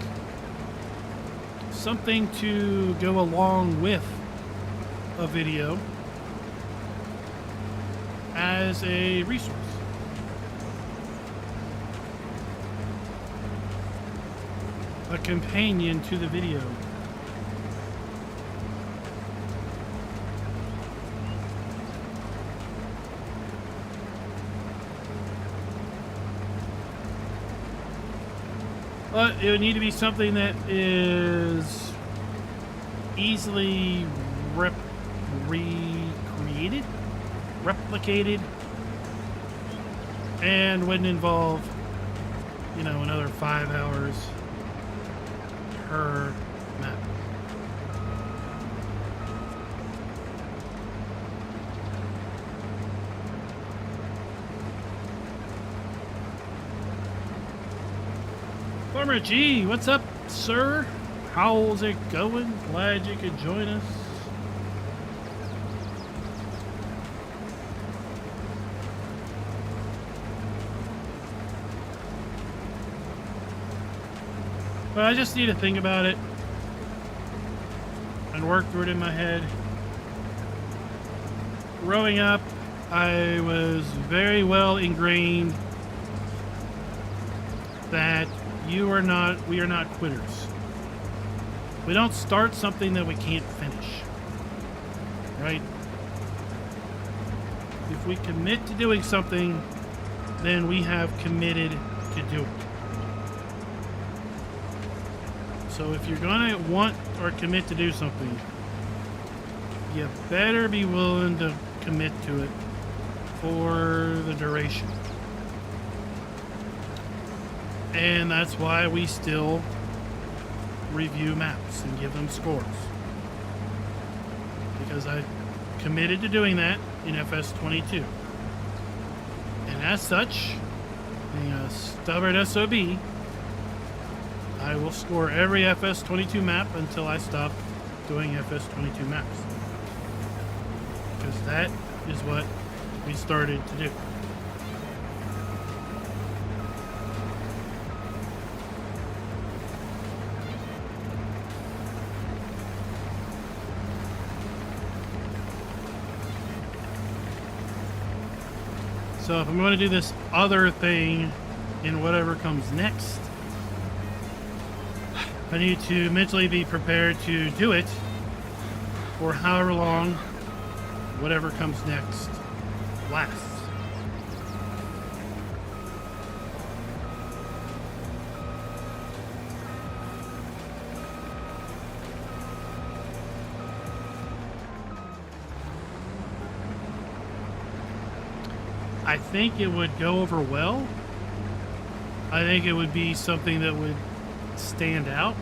something to go along with a video as a resource. A companion to the video. But it would need to be something that is easily replicated, and wouldn't involve, you know, another 5 hours per map. Farmer G, what's up, sir? How's it going? Glad you could join us. But I just need to think about it and work through it in my head. Growing up, I was very well ingrained that we are not quitters. We don't start something that we can't finish, right? If we commit to doing something, then we have committed to do it. So if you're gonna want or commit to do something, you better be willing to commit to it for the duration. And that's why we still review maps and give them scores. Because I committed to doing that in FS22. And as such, being a stubborn SOB, I will score every FS22 map until I stop doing FS22 maps. Because that is what we started to do. So if I'm going to do this other thing in whatever comes next, I need to mentally be prepared to do it for however long whatever comes next lasts. I think it would go over well. I think it would be something that would stand out.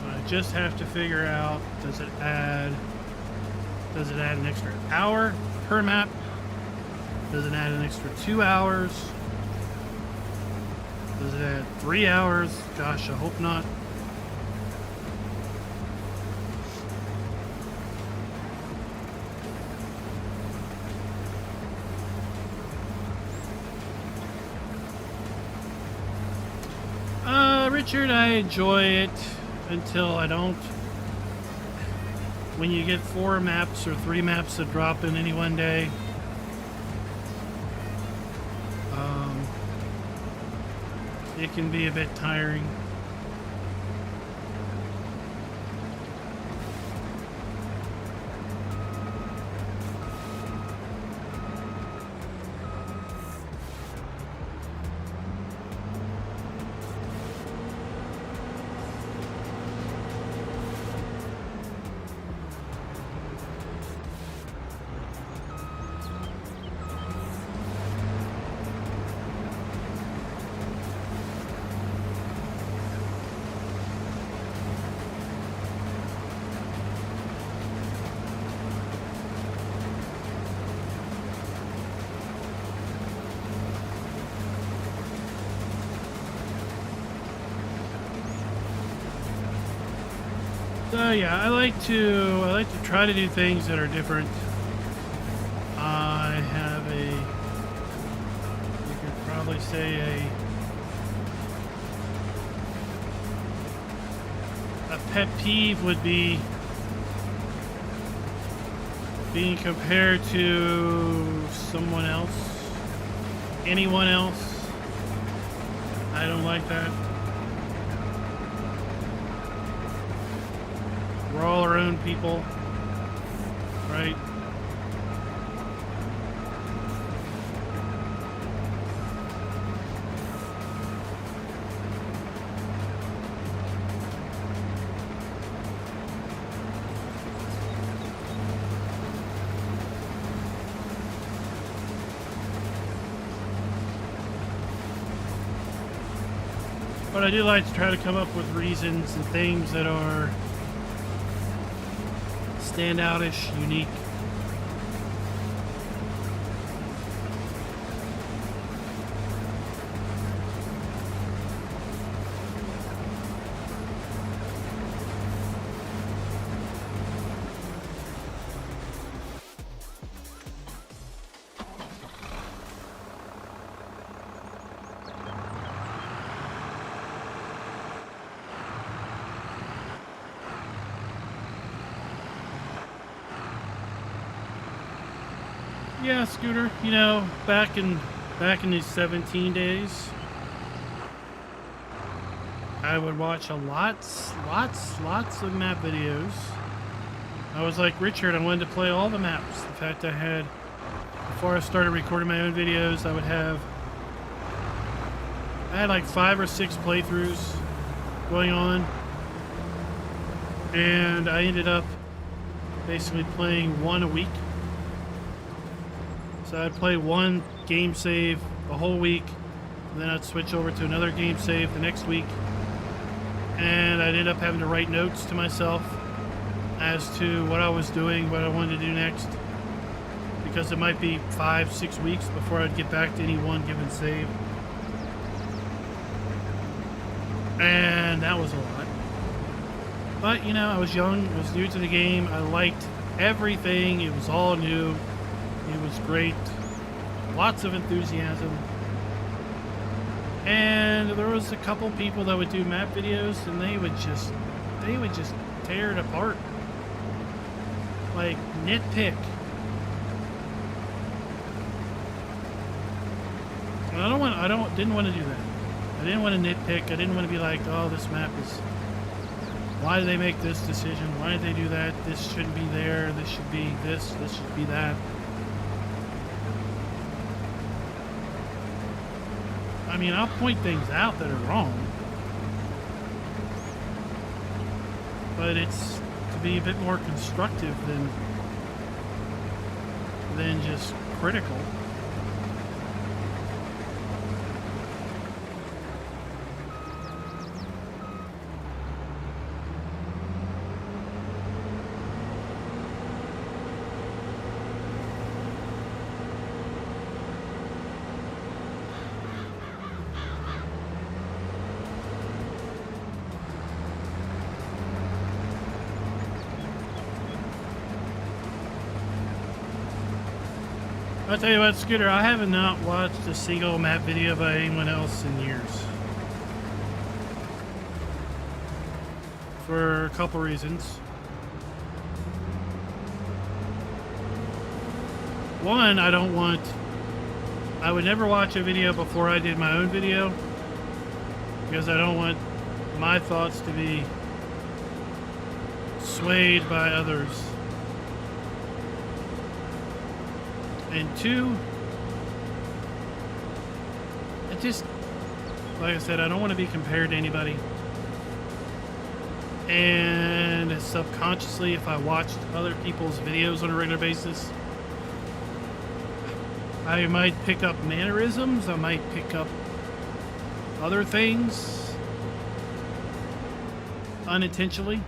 I just have to figure out, does it add an extra hour per map? Does it add an extra 2 hours? Does it add 3 hours? Gosh, I hope not. Richard, I enjoy it until I don't. When you get 4 maps or 3 maps that drop in any one day, it can be a bit tiring. So yeah, I like to try to do things that are different. I have you could probably say a pet peeve would be being compared to someone else, anyone else. I don't like that. We're all our own people, right? But I do like to try to come up with reasons and things that are standoutish, unique. Yeah, Scooter, you know, back in these 17 days, I would watch lots of map videos. I was like Richard, I wanted to play all the maps. In fact, I had, before I started recording my own videos, I had like 5 or 6 playthroughs going on. And I ended up basically playing one a week. So I'd play one game save a whole week, and then I'd switch over to another game save the next week. And I'd end up having to write notes to myself as to what I was doing, what I wanted to do next. Because it might be 5, 6 weeks before I'd get back to any one given save. And that was a lot. But, you know, I was young, I was new to the game, I liked everything, it was all new, it was great, lots of enthusiasm. And there was a couple people that would do map videos, and they would just tear it apart. Like, nitpick. And I didn't want to do that. I didn't want to nitpick. I didn't want to be like, oh, this map is, why did they make this decision? Why did they do that? This shouldn't be there. This should be this. This should be that. I mean, I'll point things out that are wrong. But it's to be a bit more constructive than just critical. I'll tell you what, Scooter, I have not watched a single map video by anyone else in years. For a couple reasons. One, I would never watch a video before I did my own video, because I don't want my thoughts to be swayed by others. And two, like I said, I don't want to be compared to anybody. And subconsciously, if I watched other people's videos on a regular basis, I might pick up mannerisms, I might pick up other things unintentionally.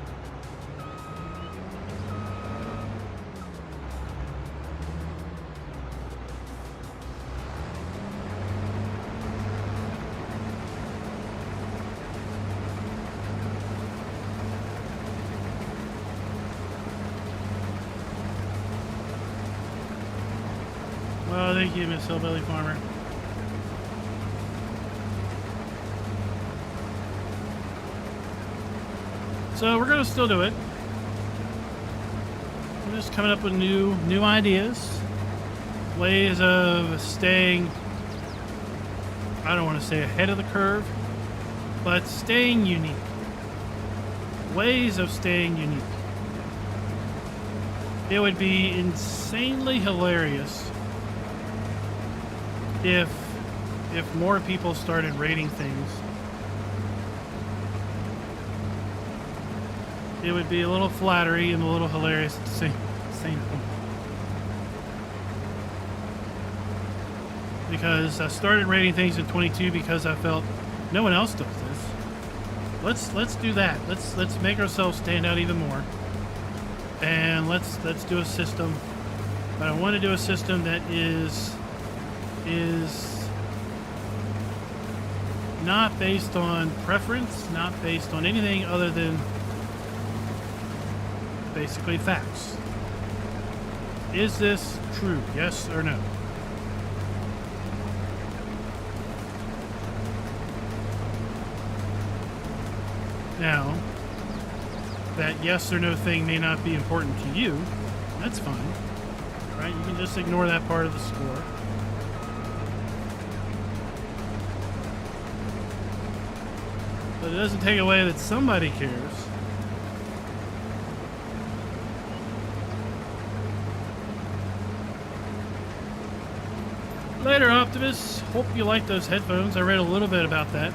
Well, thank you, Miss Hillbilly Farmer. So we're gonna still do it. We're just coming up with new ideas, ways of staying, I don't want to say ahead of the curve, but staying unique. Ways of staying unique. It would be insanely hilarious if more people started rating things. It would be a little flattery and a little hilarious at the same time. Because I started rating things in 22 because I felt no one else does this. Let's do that. Let's make ourselves stand out even more. And let's do a system. But I want to do a system that is not based on preference, not based on anything other than basically facts. Is this true? Yes or no? Now, that yes or no thing may not be important to you. That's fine. Right? You can just ignore that part of the score. But it doesn't take away that somebody cares. Later, Optimus. Hope you like those headphones. I read a little bit about that.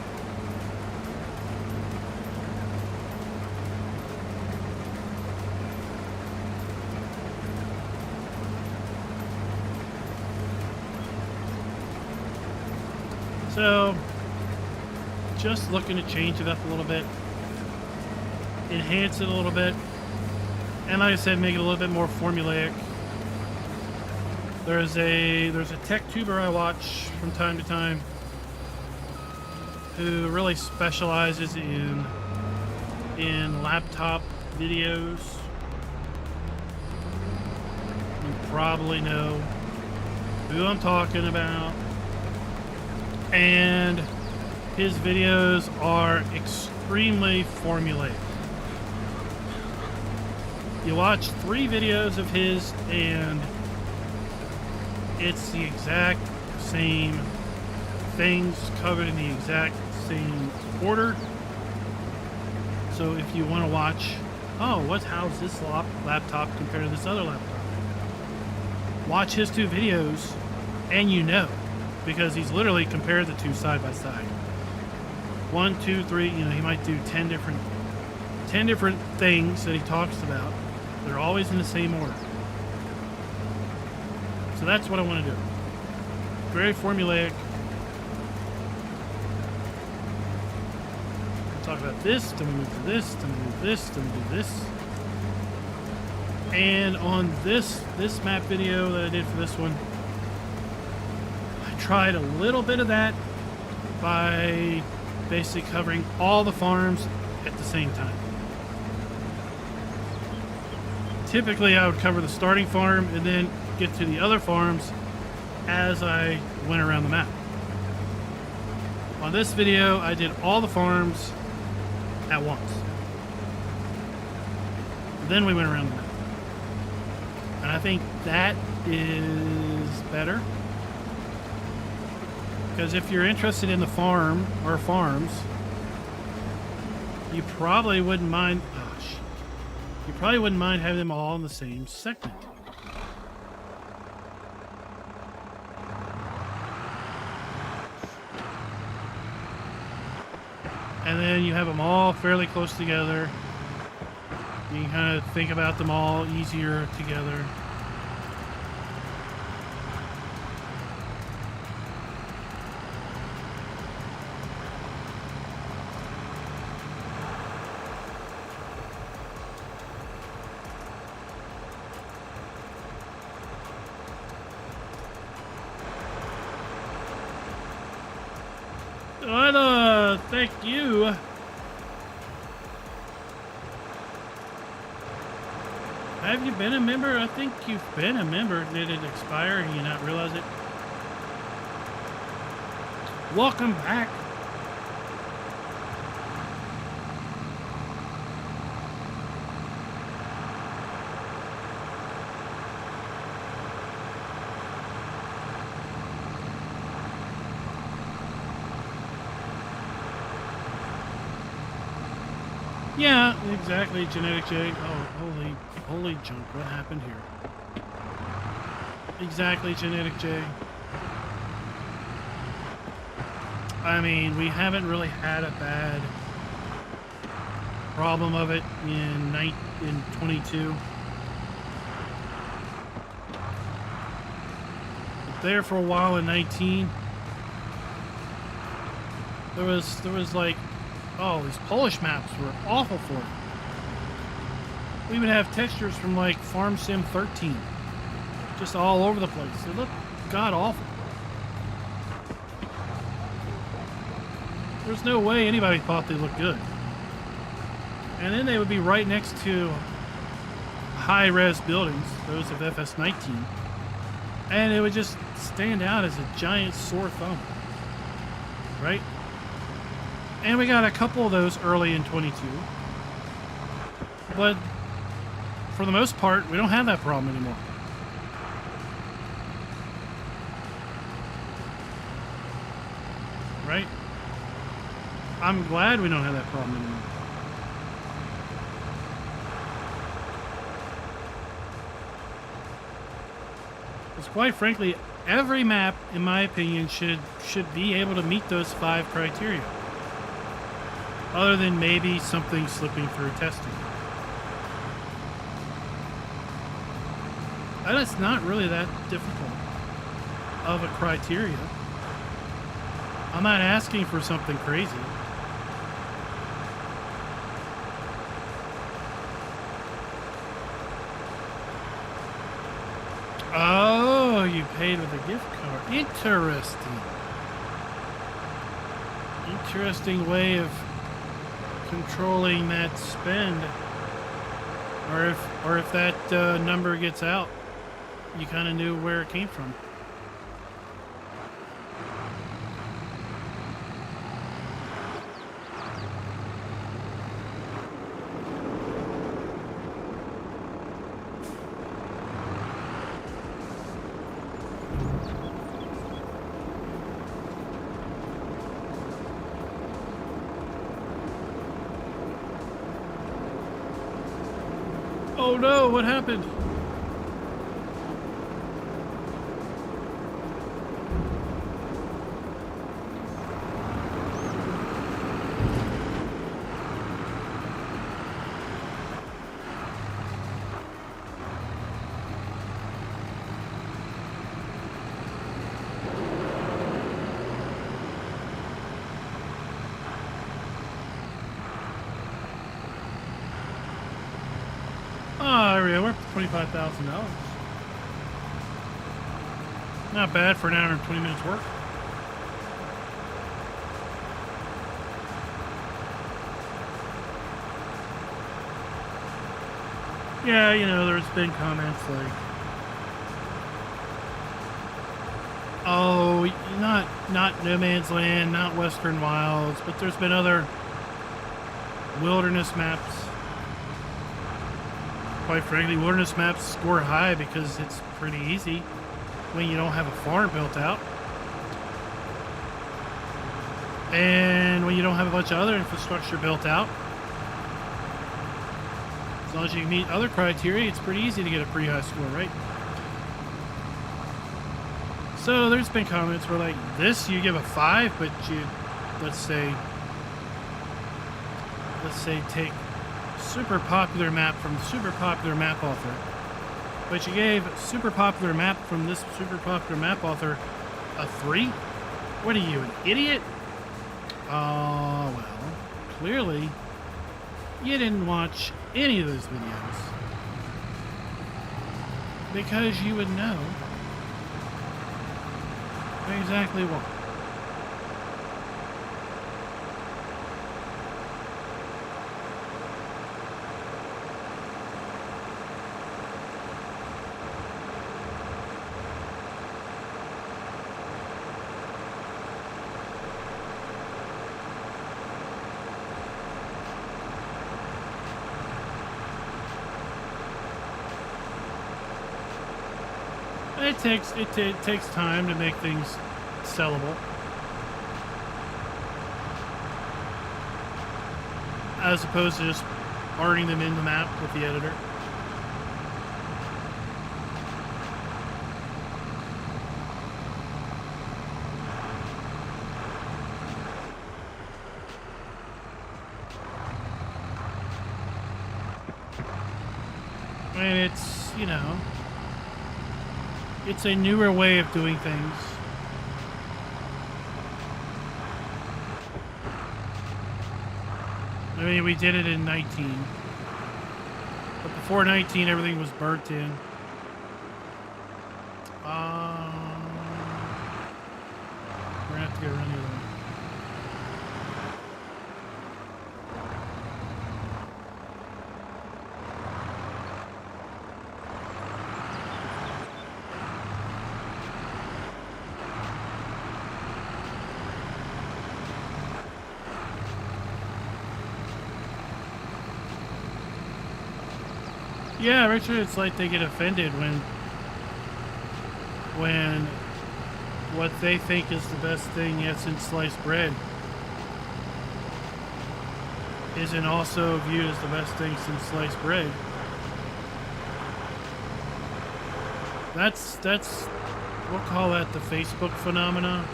So, just looking to change it up a little bit, enhance it a little bit, and like I said, make it a little bit more formulaic. There's a tech tuber I watch from time to time who really specializes in laptop videos. You probably know who I'm talking about. And his videos are extremely formulaic. You watch 3 videos of his and it's the exact same things covered in the exact same order. So if you want to watch, oh, how's this laptop compared to this other laptop? Watch his 2 videos and you know. Because he's literally compared the 2 side by side. 1, 2, 3, you know, he might do 10 different things that he talks about. They're always in the same order. So that's what I want to do. Very formulaic. We'll talk about this, then we move to this, then we move this, then we do this. And on this map video that I did for this one, tried a little bit of that by basically covering all the farms at the same time. Typically I would cover the starting farm and then get to the other farms as I went around the map. On this video I did all the farms at once. Then we went around the map. And I think that is better. Because if you're interested in the farm or farms, you probably wouldn't mind. Oh, shit. You probably wouldn't mind having them all in the same segment. And then you have them all fairly close together. You can kind of think about them all easier together. Thank you. Have you been a member? I think you've been a member. Did it expire and you not realize it? Welcome back. Yeah, exactly, Genetic J. Oh, holy junk, what happened here? Exactly, Genetic J. I mean, we haven't really had a bad problem of it in 22. But there for a while in 19, there was like, oh, these Polish maps were awful for it. We would have textures from like Farm Sim 13, just all over the place. They look god awful. There's no way anybody thought they looked good. And then they would be right next to high-res buildings, those of FS19, and it would just stand out as a giant sore thumb, right? And we got a couple of those early in 22. But for the most part, we don't have that problem anymore. Right? I'm glad we don't have that problem anymore. Because quite frankly, every map, in my opinion, should be able to meet those 5 criteria. Other than maybe something slipping through testing. And it's not really that difficult of a criteria. I'm not asking for something crazy. Oh, you paid with a gift card. Interesting. Interesting way of controlling that spend. Or if that number gets out, you kind of knew where it came from. Oh no, what happened? We're $25,000. Not bad for an hour and 20 minutes work. Yeah, you know, there's been comments like, oh, not No Man's Land, not Western Wilds, but there's been other wilderness maps. Quite frankly, wilderness maps score high because it's pretty easy when you don't have a farm built out. And when you don't have a bunch of other infrastructure built out. As long as you meet other criteria, it's pretty easy to get a pretty high score, right? So there's been comments where like, this you give a 5, but you, let's say take super popular map from super popular map author, but you gave super popular map from this super popular map author a 3? What are you, an idiot? Oh, well, clearly you didn't watch any of those videos because you would know exactly what. It takes time to make things sellable, as opposed to just arting them in the map with the editor. And it's, you know, it's a newer way of doing things. I mean, we did it in 19. But before 19, everything was burnt in. We're gonna have to get around the other way. Yeah, Richard, it's like they get offended when what they think is the best thing yet since sliced bread isn't also viewed as the best thing since sliced bread. we'll call that the Facebook phenomena.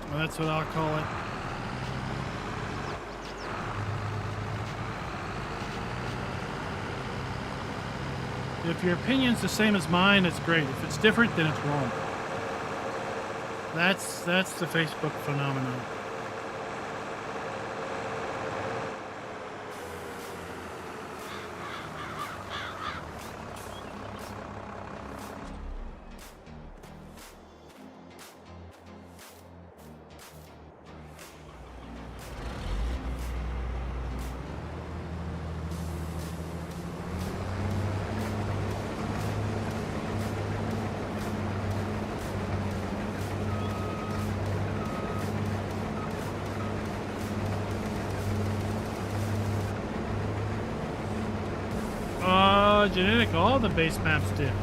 Well, that's what I'll call it. If your opinion's the same as mine, it's great. If it's different, then it's wrong. That's the Facebook phenomenon. Genetic, all the base maps did.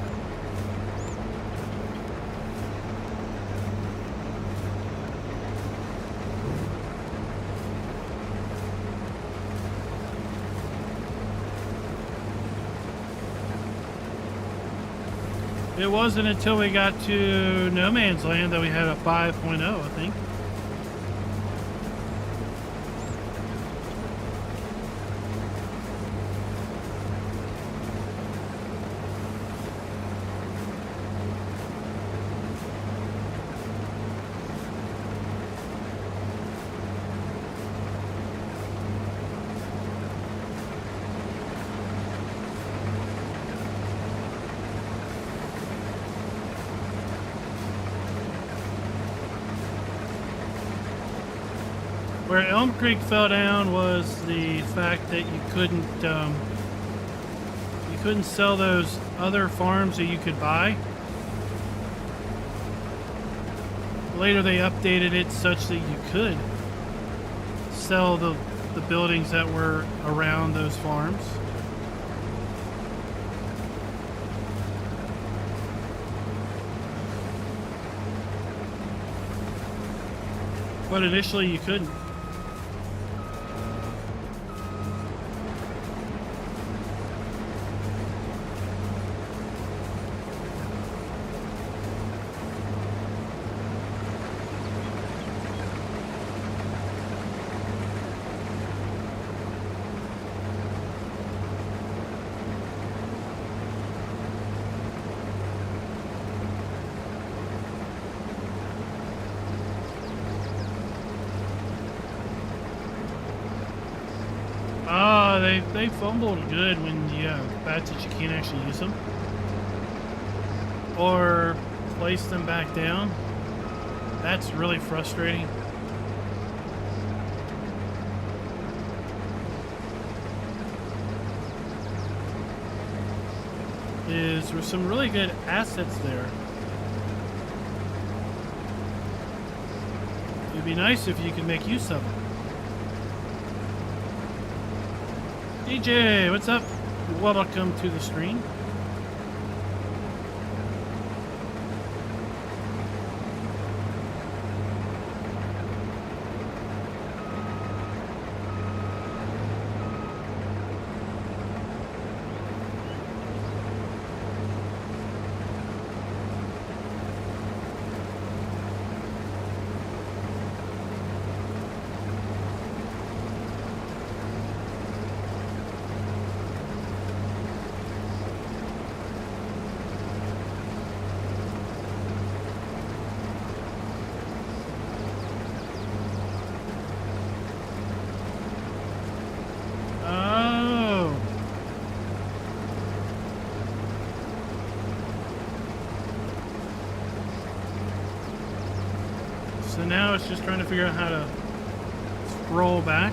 It wasn't until we got to No Man's Land that we had a 5.0, I think. Where Elm Creek fell down was the fact that you couldn't sell those other farms that you could buy. Later they updated it such that you could sell the buildings that were around those farms. But initially you couldn't. They fumbled good when you have bats that you can't actually use them. Or place them back down. That's really frustrating. There's some really good assets there. It'd be nice if you could make use of them. DJ, what's up? Welcome to the stream. So now it's just trying to figure out how to scroll back.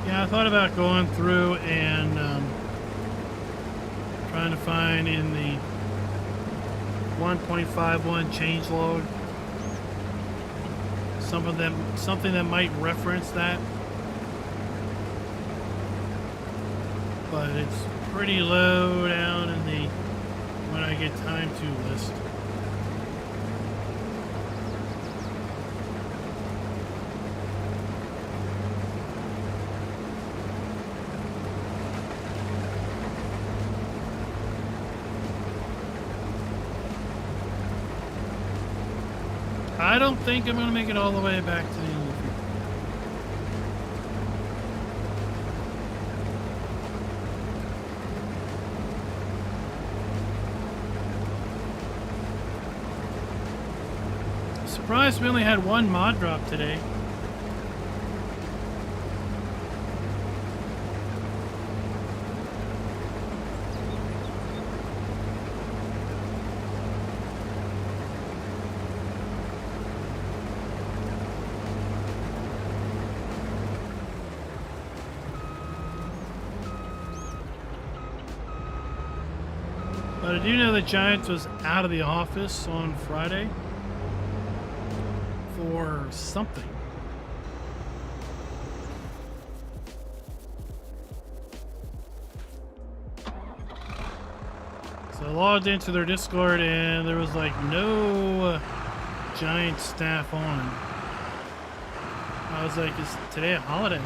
Yeah, I thought about going through and trying to find in the 1.51 changelog something that might reference that, but but it's pretty low down in the when I get time to list. I don't think I'm going to make it all the way back to the end of the field. Surprised we only had one mod drop today. But I do know that Giants was out of the office on Friday for something. So I logged into their Discord and there was like no Giant staff on. I was like, is today a holiday?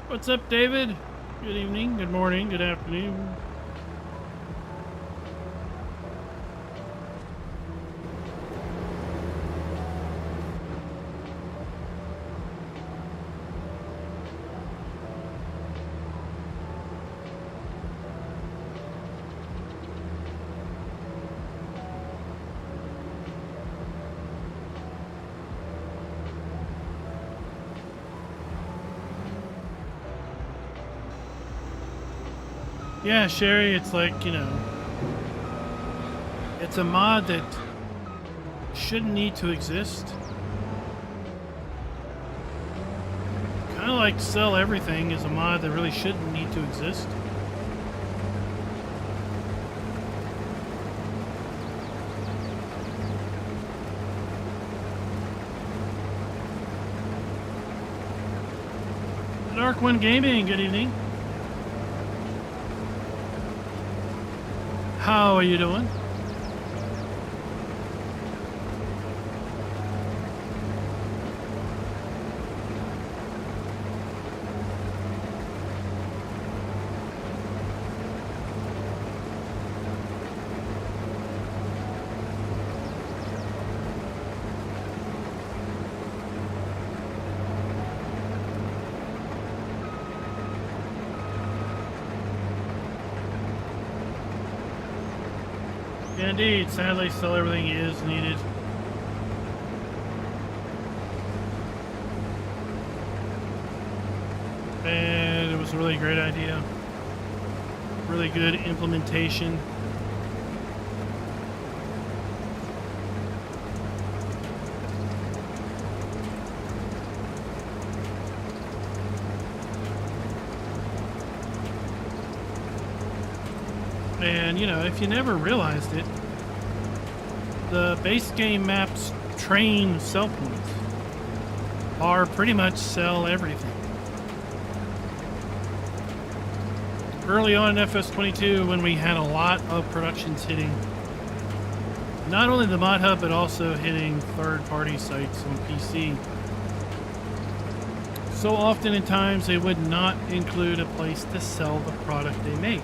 What's up, David? Good evening, good morning, good afternoon. Yeah, Sherry, it's like, you know, it's a mod that shouldn't need to exist. Kind of like Sell Everything is a mod that really shouldn't need to exist. Darkwind Gaming, good evening. How are you doing? Indeed, sadly, still everything is needed. And it was a really great idea. Really good implementation. And, you know, if you never realized it, the base game maps train sell points are pretty much Sell Everything. Early on in FS22, when we had a lot of productions hitting not only the Mod Hub, but also hitting third-party sites on PC, so often in times they would not include a place to sell the product they make.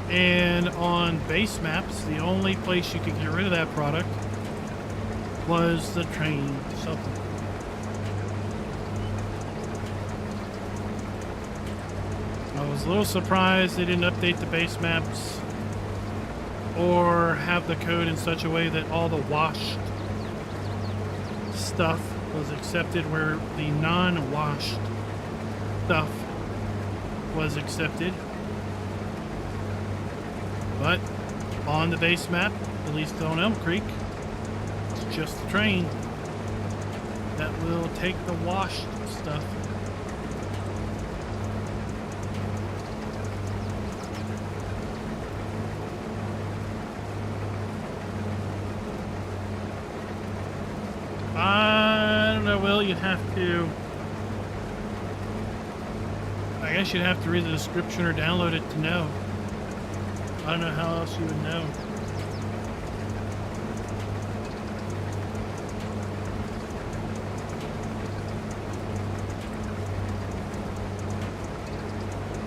And on base maps, the only place you could get rid of that product was the train supplement. I was a little surprised they didn't update the base maps or have the code in such a way that all the washed stuff was accepted where the non-washed stuff was accepted. But on the base map, at least on Elm Creek, it's just the train that will take the washed stuff. stuff. I don't know, Will, you'd have to... I guess you'd have to read the description or download it to know. I don't know how else you would know.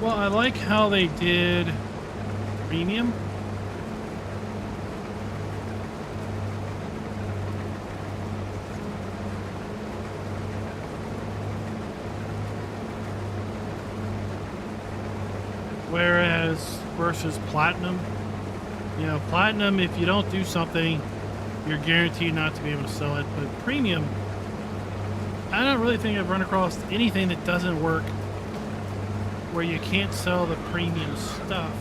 Well, I like how they did premium. Whereas versus platinum, you know, platinum, if you don't do something, you're guaranteed not to be able to sell it. But premium, I don't really think I've run across anything that doesn't work where you can't sell the premium stuff,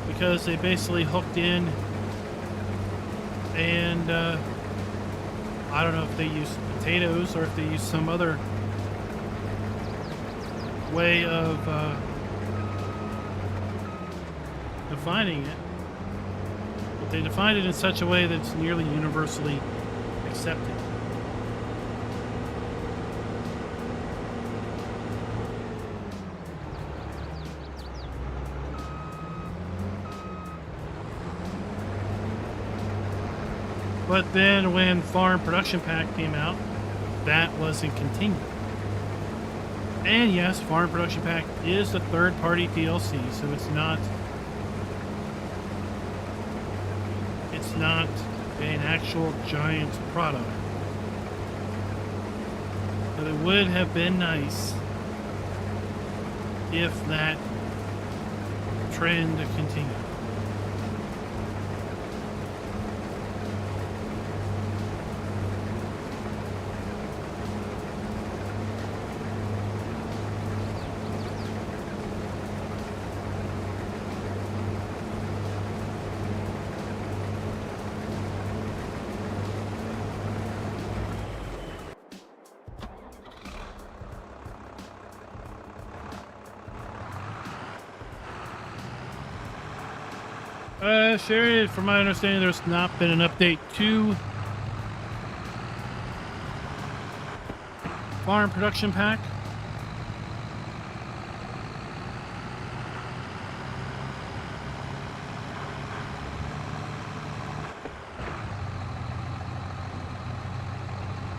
because they basically hooked in, and I don't know if they use potatoes or if they use some other way of defining it, but they defined it in such a way that it's nearly universally accepted. But then when Farm Production Pack came out, that wasn't continued. And yes, Farm Production Pack is the third-party DLC, so it's not an actual giant product. But it would have been nice if that trend continued. Sherry, from my understanding, there's not been an update to Farm Production Pack.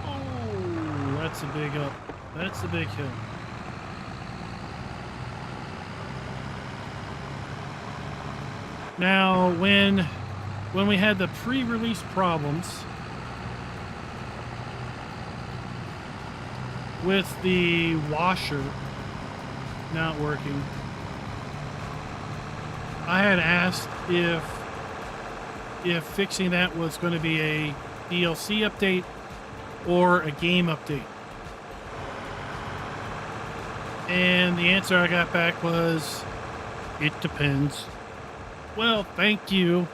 Oh, that's a big up. That's a big hill. Now, when we had the pre-release problems with the washer not working, I had asked if fixing that was going to be a DLC update or a game update. And the answer I got back was, it depends. Well, thank you.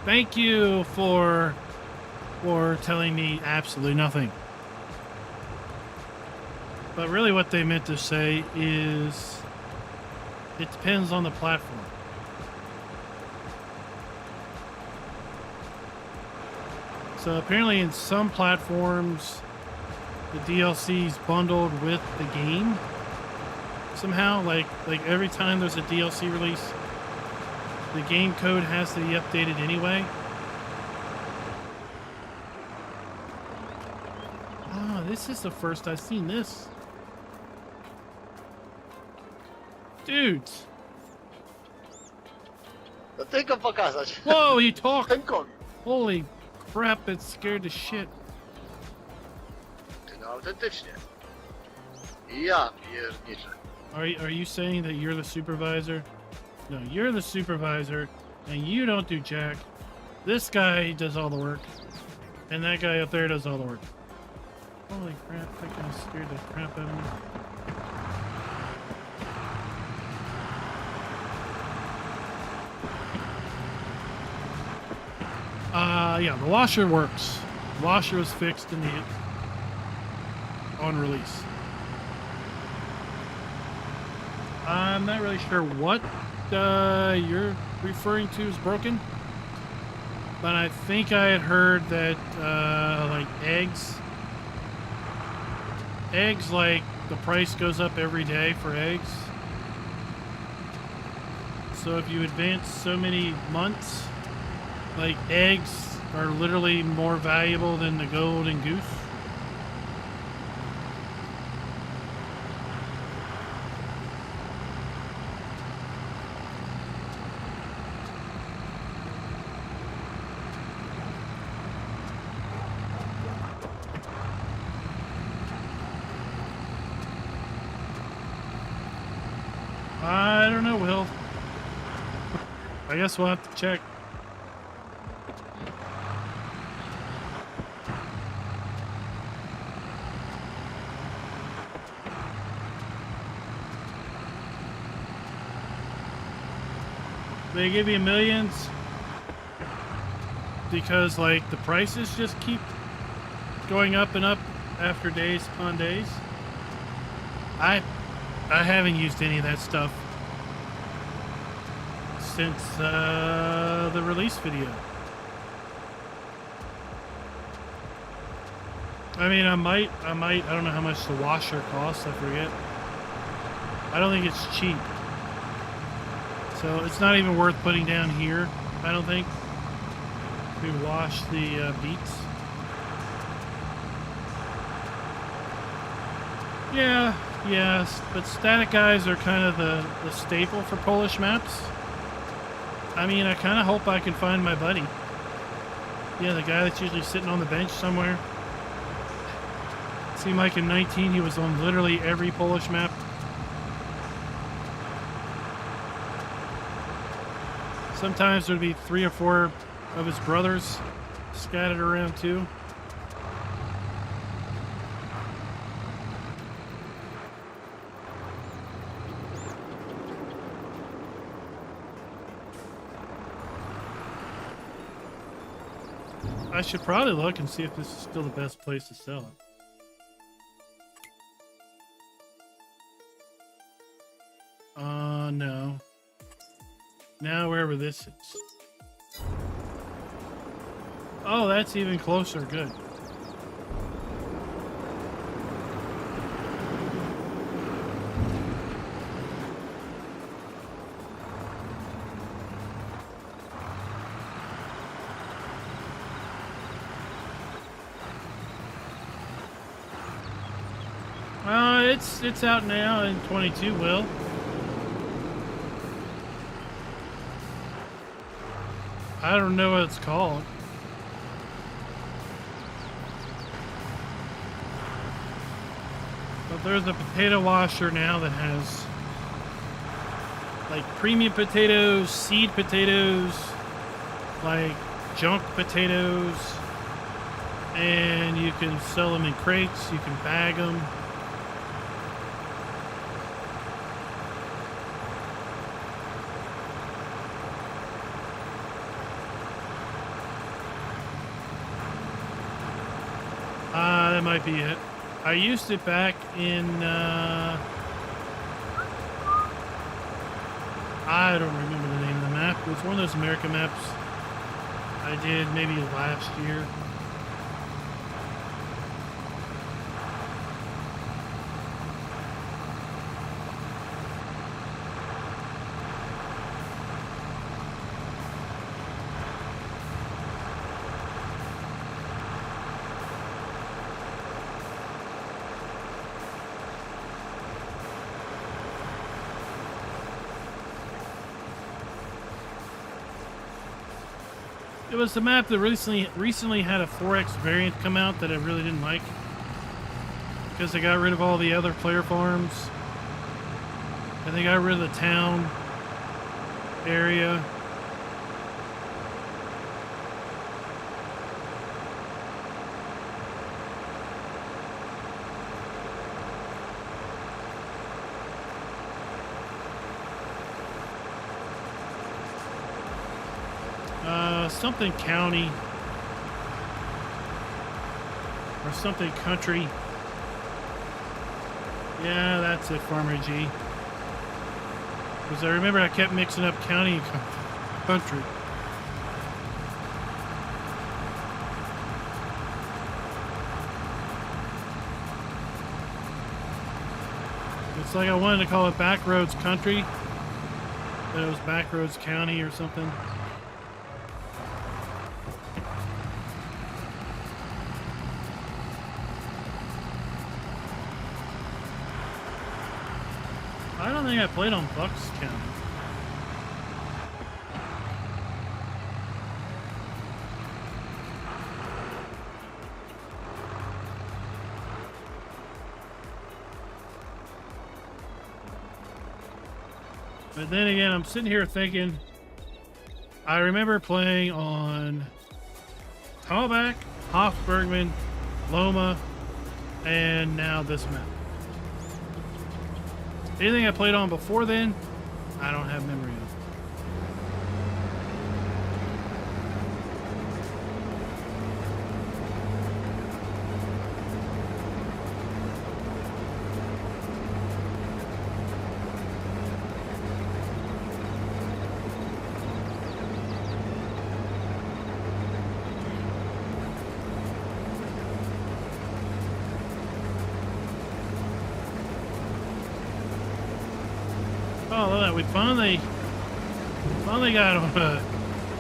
Thank you for telling me absolutely nothing. But really what they meant to say is, it depends on the platform. So apparently in some platforms, the DLC is bundled with the game somehow. Like every time there's a DLC release, the game code has to be updated anyway. Oh, this is the first I've seen this. Dudes. No tylko pokazać. Whoa, you talk. Ten koń. Holy crap, it scared the shit. Ty no autentycznie. Ja pierniczę. Are you saying that you're the supervisor? No, you're the supervisor, and you don't do jack. This guy does all the work, and that guy up there does all the work. Holy crap, that kind of scared the crap out of me. Yeah, the washer works. The washer was fixed in the on release. I'm not really sure what you're referring to as broken, but I think I had heard that like eggs, like the price goes up every day for eggs. So if you advance so many months, like eggs are literally more valuable than the golden goose. I don't know, Will. I guess we'll have to check. They give you millions because like the prices just keep going up and up after days upon days. I haven't used any of that stuff since the release video. I mean, I might, I don't know how much the washer costs, I forget. I don't think it's cheap. So it's not even worth putting down here, I don't think, to wash the beets. Yeah, yes, but static guys are kind of the staple for Polish maps. I mean, I kind of hope I can find my buddy. Yeah, the guy that's usually sitting on the bench somewhere. Seemed like in 19 he was on literally every Polish map. Sometimes there'd be 3 or 4 of his brothers scattered around too. I should probably look and see if this is still the best place to sell it. No. Now wherever this is. Oh, that's even closer. Good. It's out now in 22, Will. I don't know what it's called. But there's a potato washer now that has like premium potatoes, seed potatoes, like junk potatoes, and you can sell them in crates, you can bag them. That might be it. I used it back in, I don't remember the name of the map. It was one of those American maps I did maybe last year. It was the map that recently had a 4X variant come out that I really didn't like because they got rid of all the other player farms and they got rid of the town area. Something county or something country. Yeah, that's it, Farmer G. Because I remember I kept mixing up county and country. It's like I wanted to call it Backroads Country, but it was Backroads County or something. I don't think I played on Bucks County. But then again, I'm sitting here thinking, I remember playing on Tallback, Hoffbergman, Loma, and now this map. Anything I played on before then, I don't have memory of. Oh, look at that. We finally got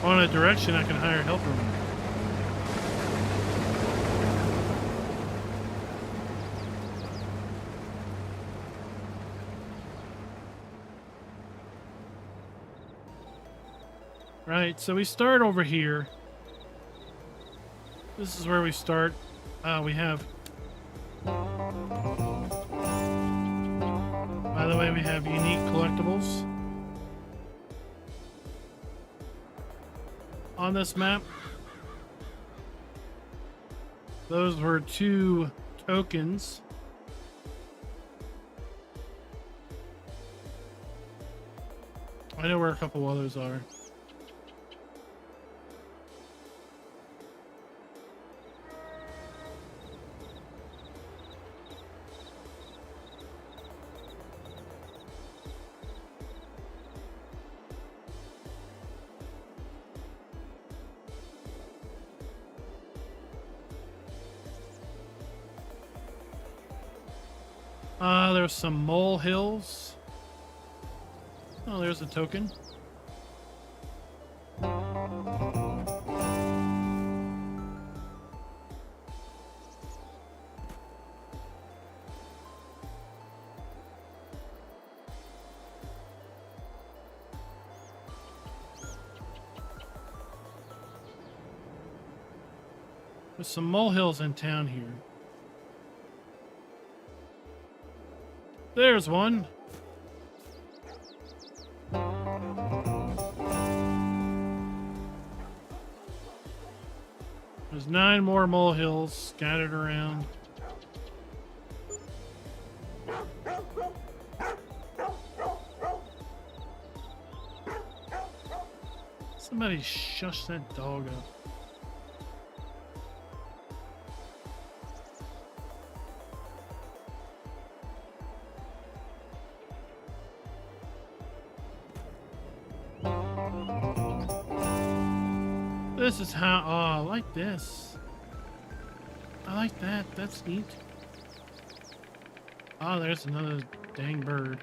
on a direction I can hire help from. Right, so we start over here. This is where we start. We have... By the way, we have unique collectibles on this map. Those were 2 tokens. I know where a couple others are. There's some mole hills. Oh, there's a token. There's some molehills in town here. There's one. There's 9 more molehills scattered around. Somebody shush that dog up. This is how, oh, I like this. I like that. That's neat. Oh, there's another dang bird.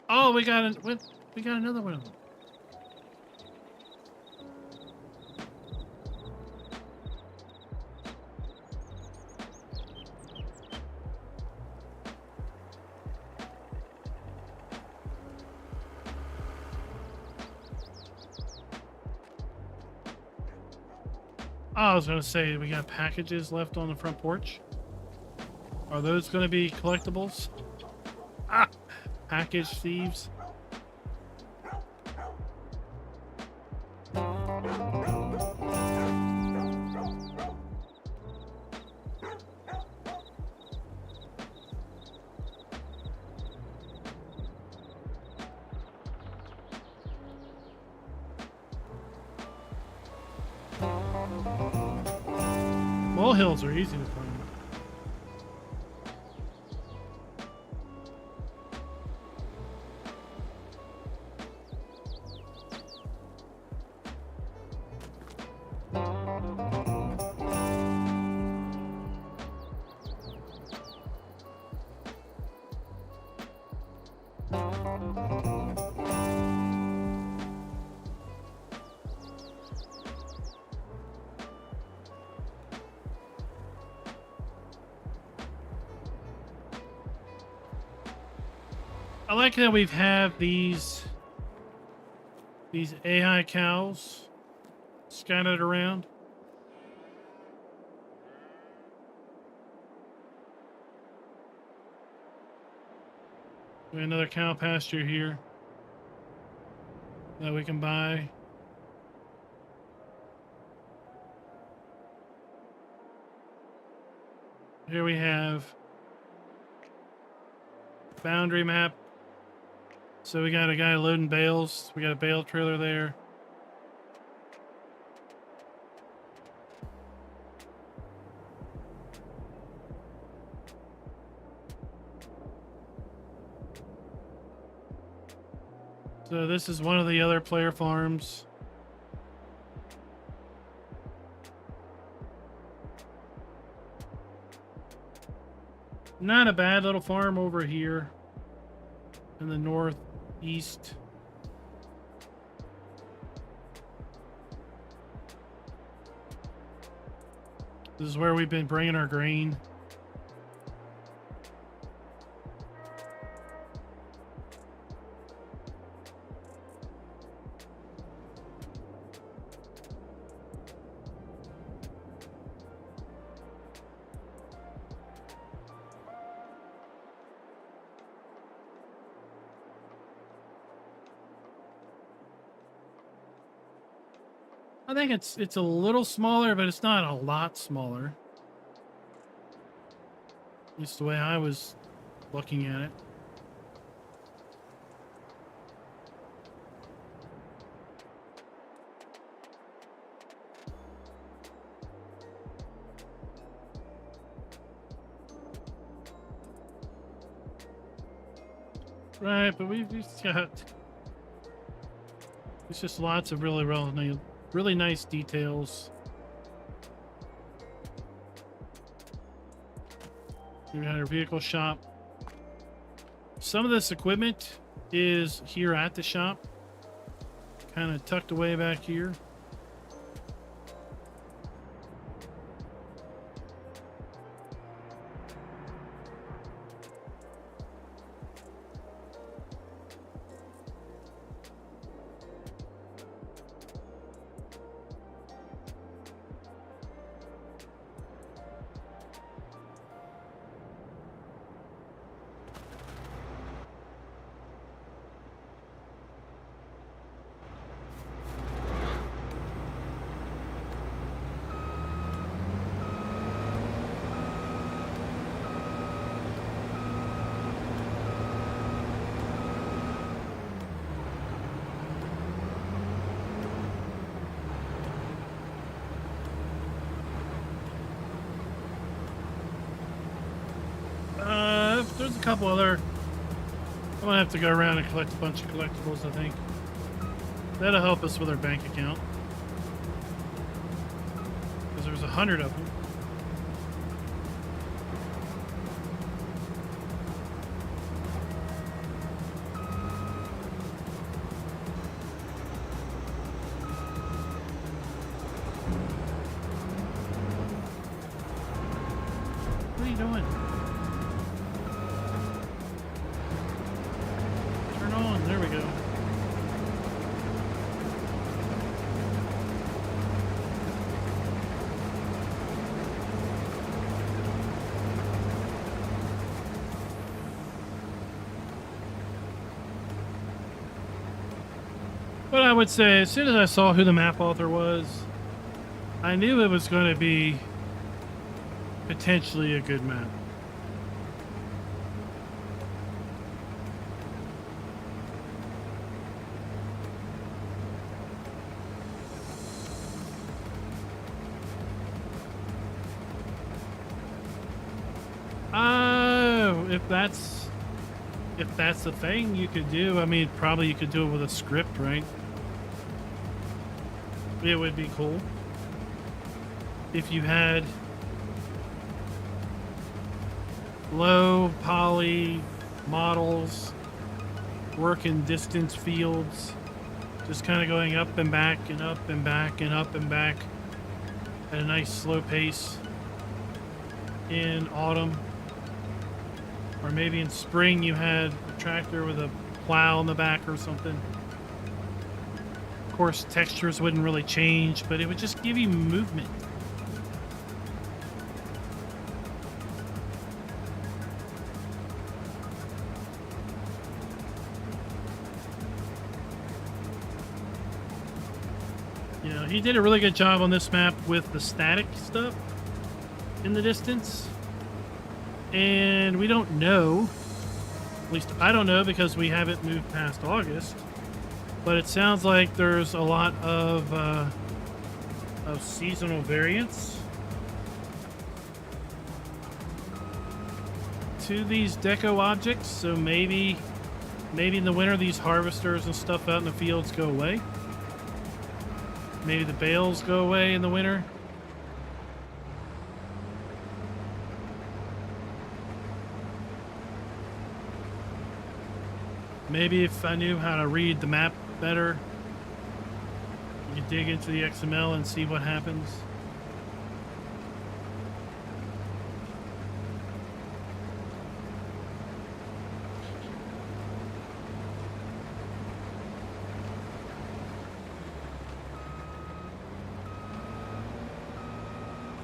Oh, we got another one of them. Oh, I was going to say, we got packages left on the front porch. Are those going to be collectibles? Ah! Package thieves. Molehills are easy to find. I like that we've had these AI cows scattered around. We have another cow pasture here that we can buy. Here we have boundary map. So we got a guy loading bales. We got a bale trailer there. So this is one of the other player farms. Not a bad little farm over here in the northeast. This is where we've been bringing our grain. I think it's a little smaller, but it's not a lot smaller. At least the way I was looking at it. Right, but we've got... It's just lots of really nice details. We got our vehicle shop. Some of this equipment is here at the shop, kind of tucked away back here. There's a couple other. I'm gonna have to go around and collect a bunch of collectibles, I think. That'll help us with our bank account. Because there's 100 of them. What are you doing? Turn on. There we go. But I would say, as soon as I saw who the map author was, I knew it was going to be potentially a good map. Oh, if that's the thing you could do, I mean, probably you could do it with a script, right? It would be cool if you had low poly models work in distance fields, just kind of going up and back and up and back and up and back at a nice slow pace in autumn. Or maybe in spring you had a tractor with a plow in the back or something. Of course, textures wouldn't really change, but it would just give you movement. You know, he did a really good job on this map with the static stuff in the distance. And we don't know, at least I don't know because we haven't moved past August, but it sounds like there's a lot of seasonal variance to these deco objects. So maybe in the winter these harvesters and stuff out in the fields go away. Maybe the bales go away in the winter. Maybe if I knew how to read the map better, you could dig into the XML and see what happens.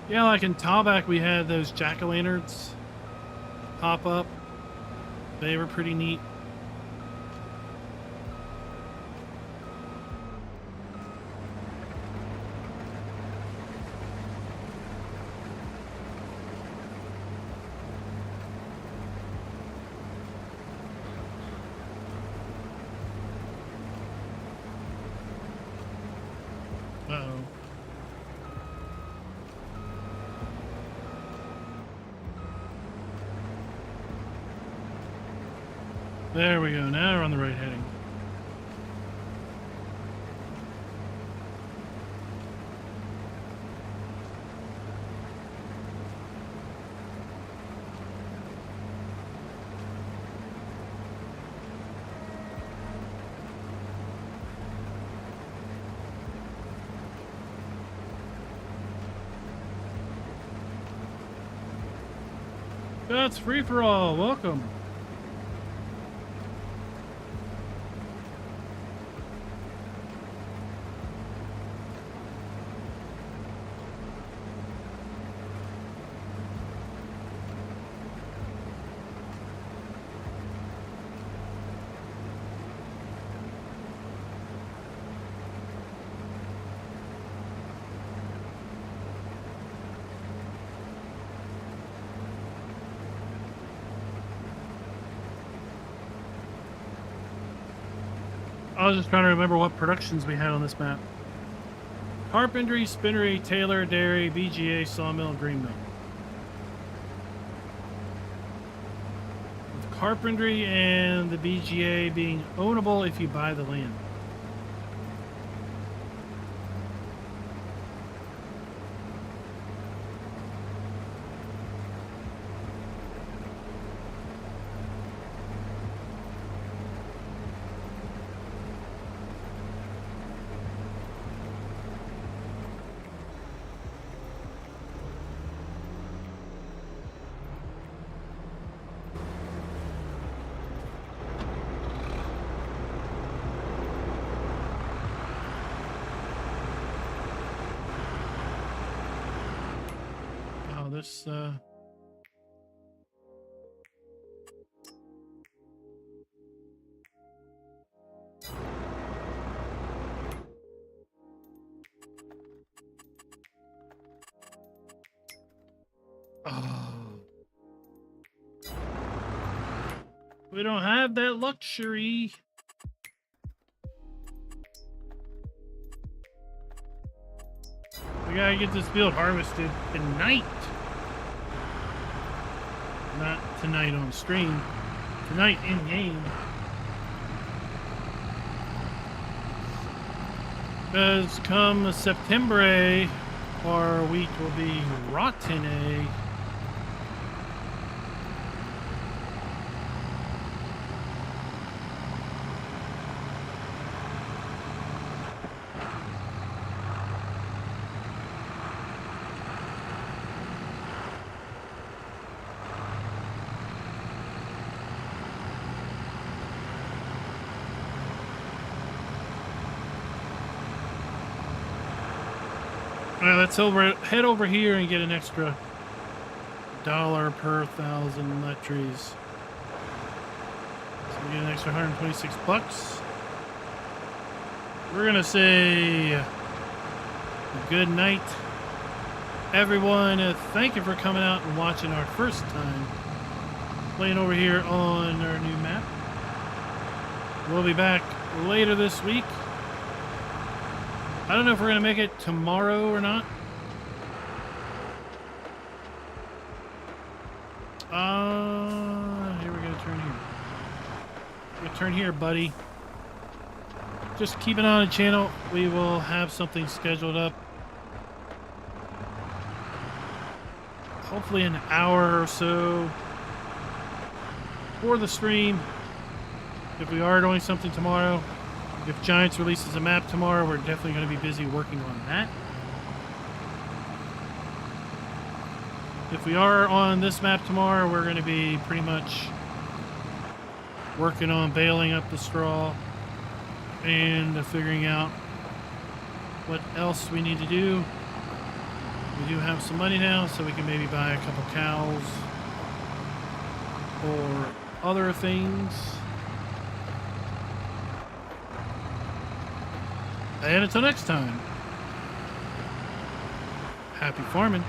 Yeah, like in Talbot, we had those jack-o'-lanterns pop up. They were pretty neat. Uh-oh. There we go. Now we're on the right heading. That's free for all. Welcome. I was just trying to remember what productions we had on this map. Carpentry, spinnery, tailor, dairy, BGA, sawmill, green mill. With carpentry and the BGA being ownable if you buy the land. This we don't have that luxury. We gotta get this field harvested tonight. Not tonight on stream. Tonight in game. Because come September, our wheat will be rotten. Alright, let's head over here and get an extra $1 per 1,000 nut trees. So we get an extra 126 bucks. We're gonna say good night, everyone. Thank you for coming out and watching our first time playing over here on our new map. We'll be back later this week. I don't know if we're gonna make it tomorrow or not. Here we're gonna turn here. We're gonna turn here, buddy. Just keep an eye on the channel. We will have something scheduled up. Hopefully an hour or so for the stream. If we are doing something tomorrow, if Giants releases a map tomorrow, we're definitely going to be busy working on that. If we are on this map tomorrow, we're going to be pretty much working on baling up the straw and figuring out what else we need to do. We do have some money now, so we can maybe buy a couple cows or other things. And until next time, happy farming.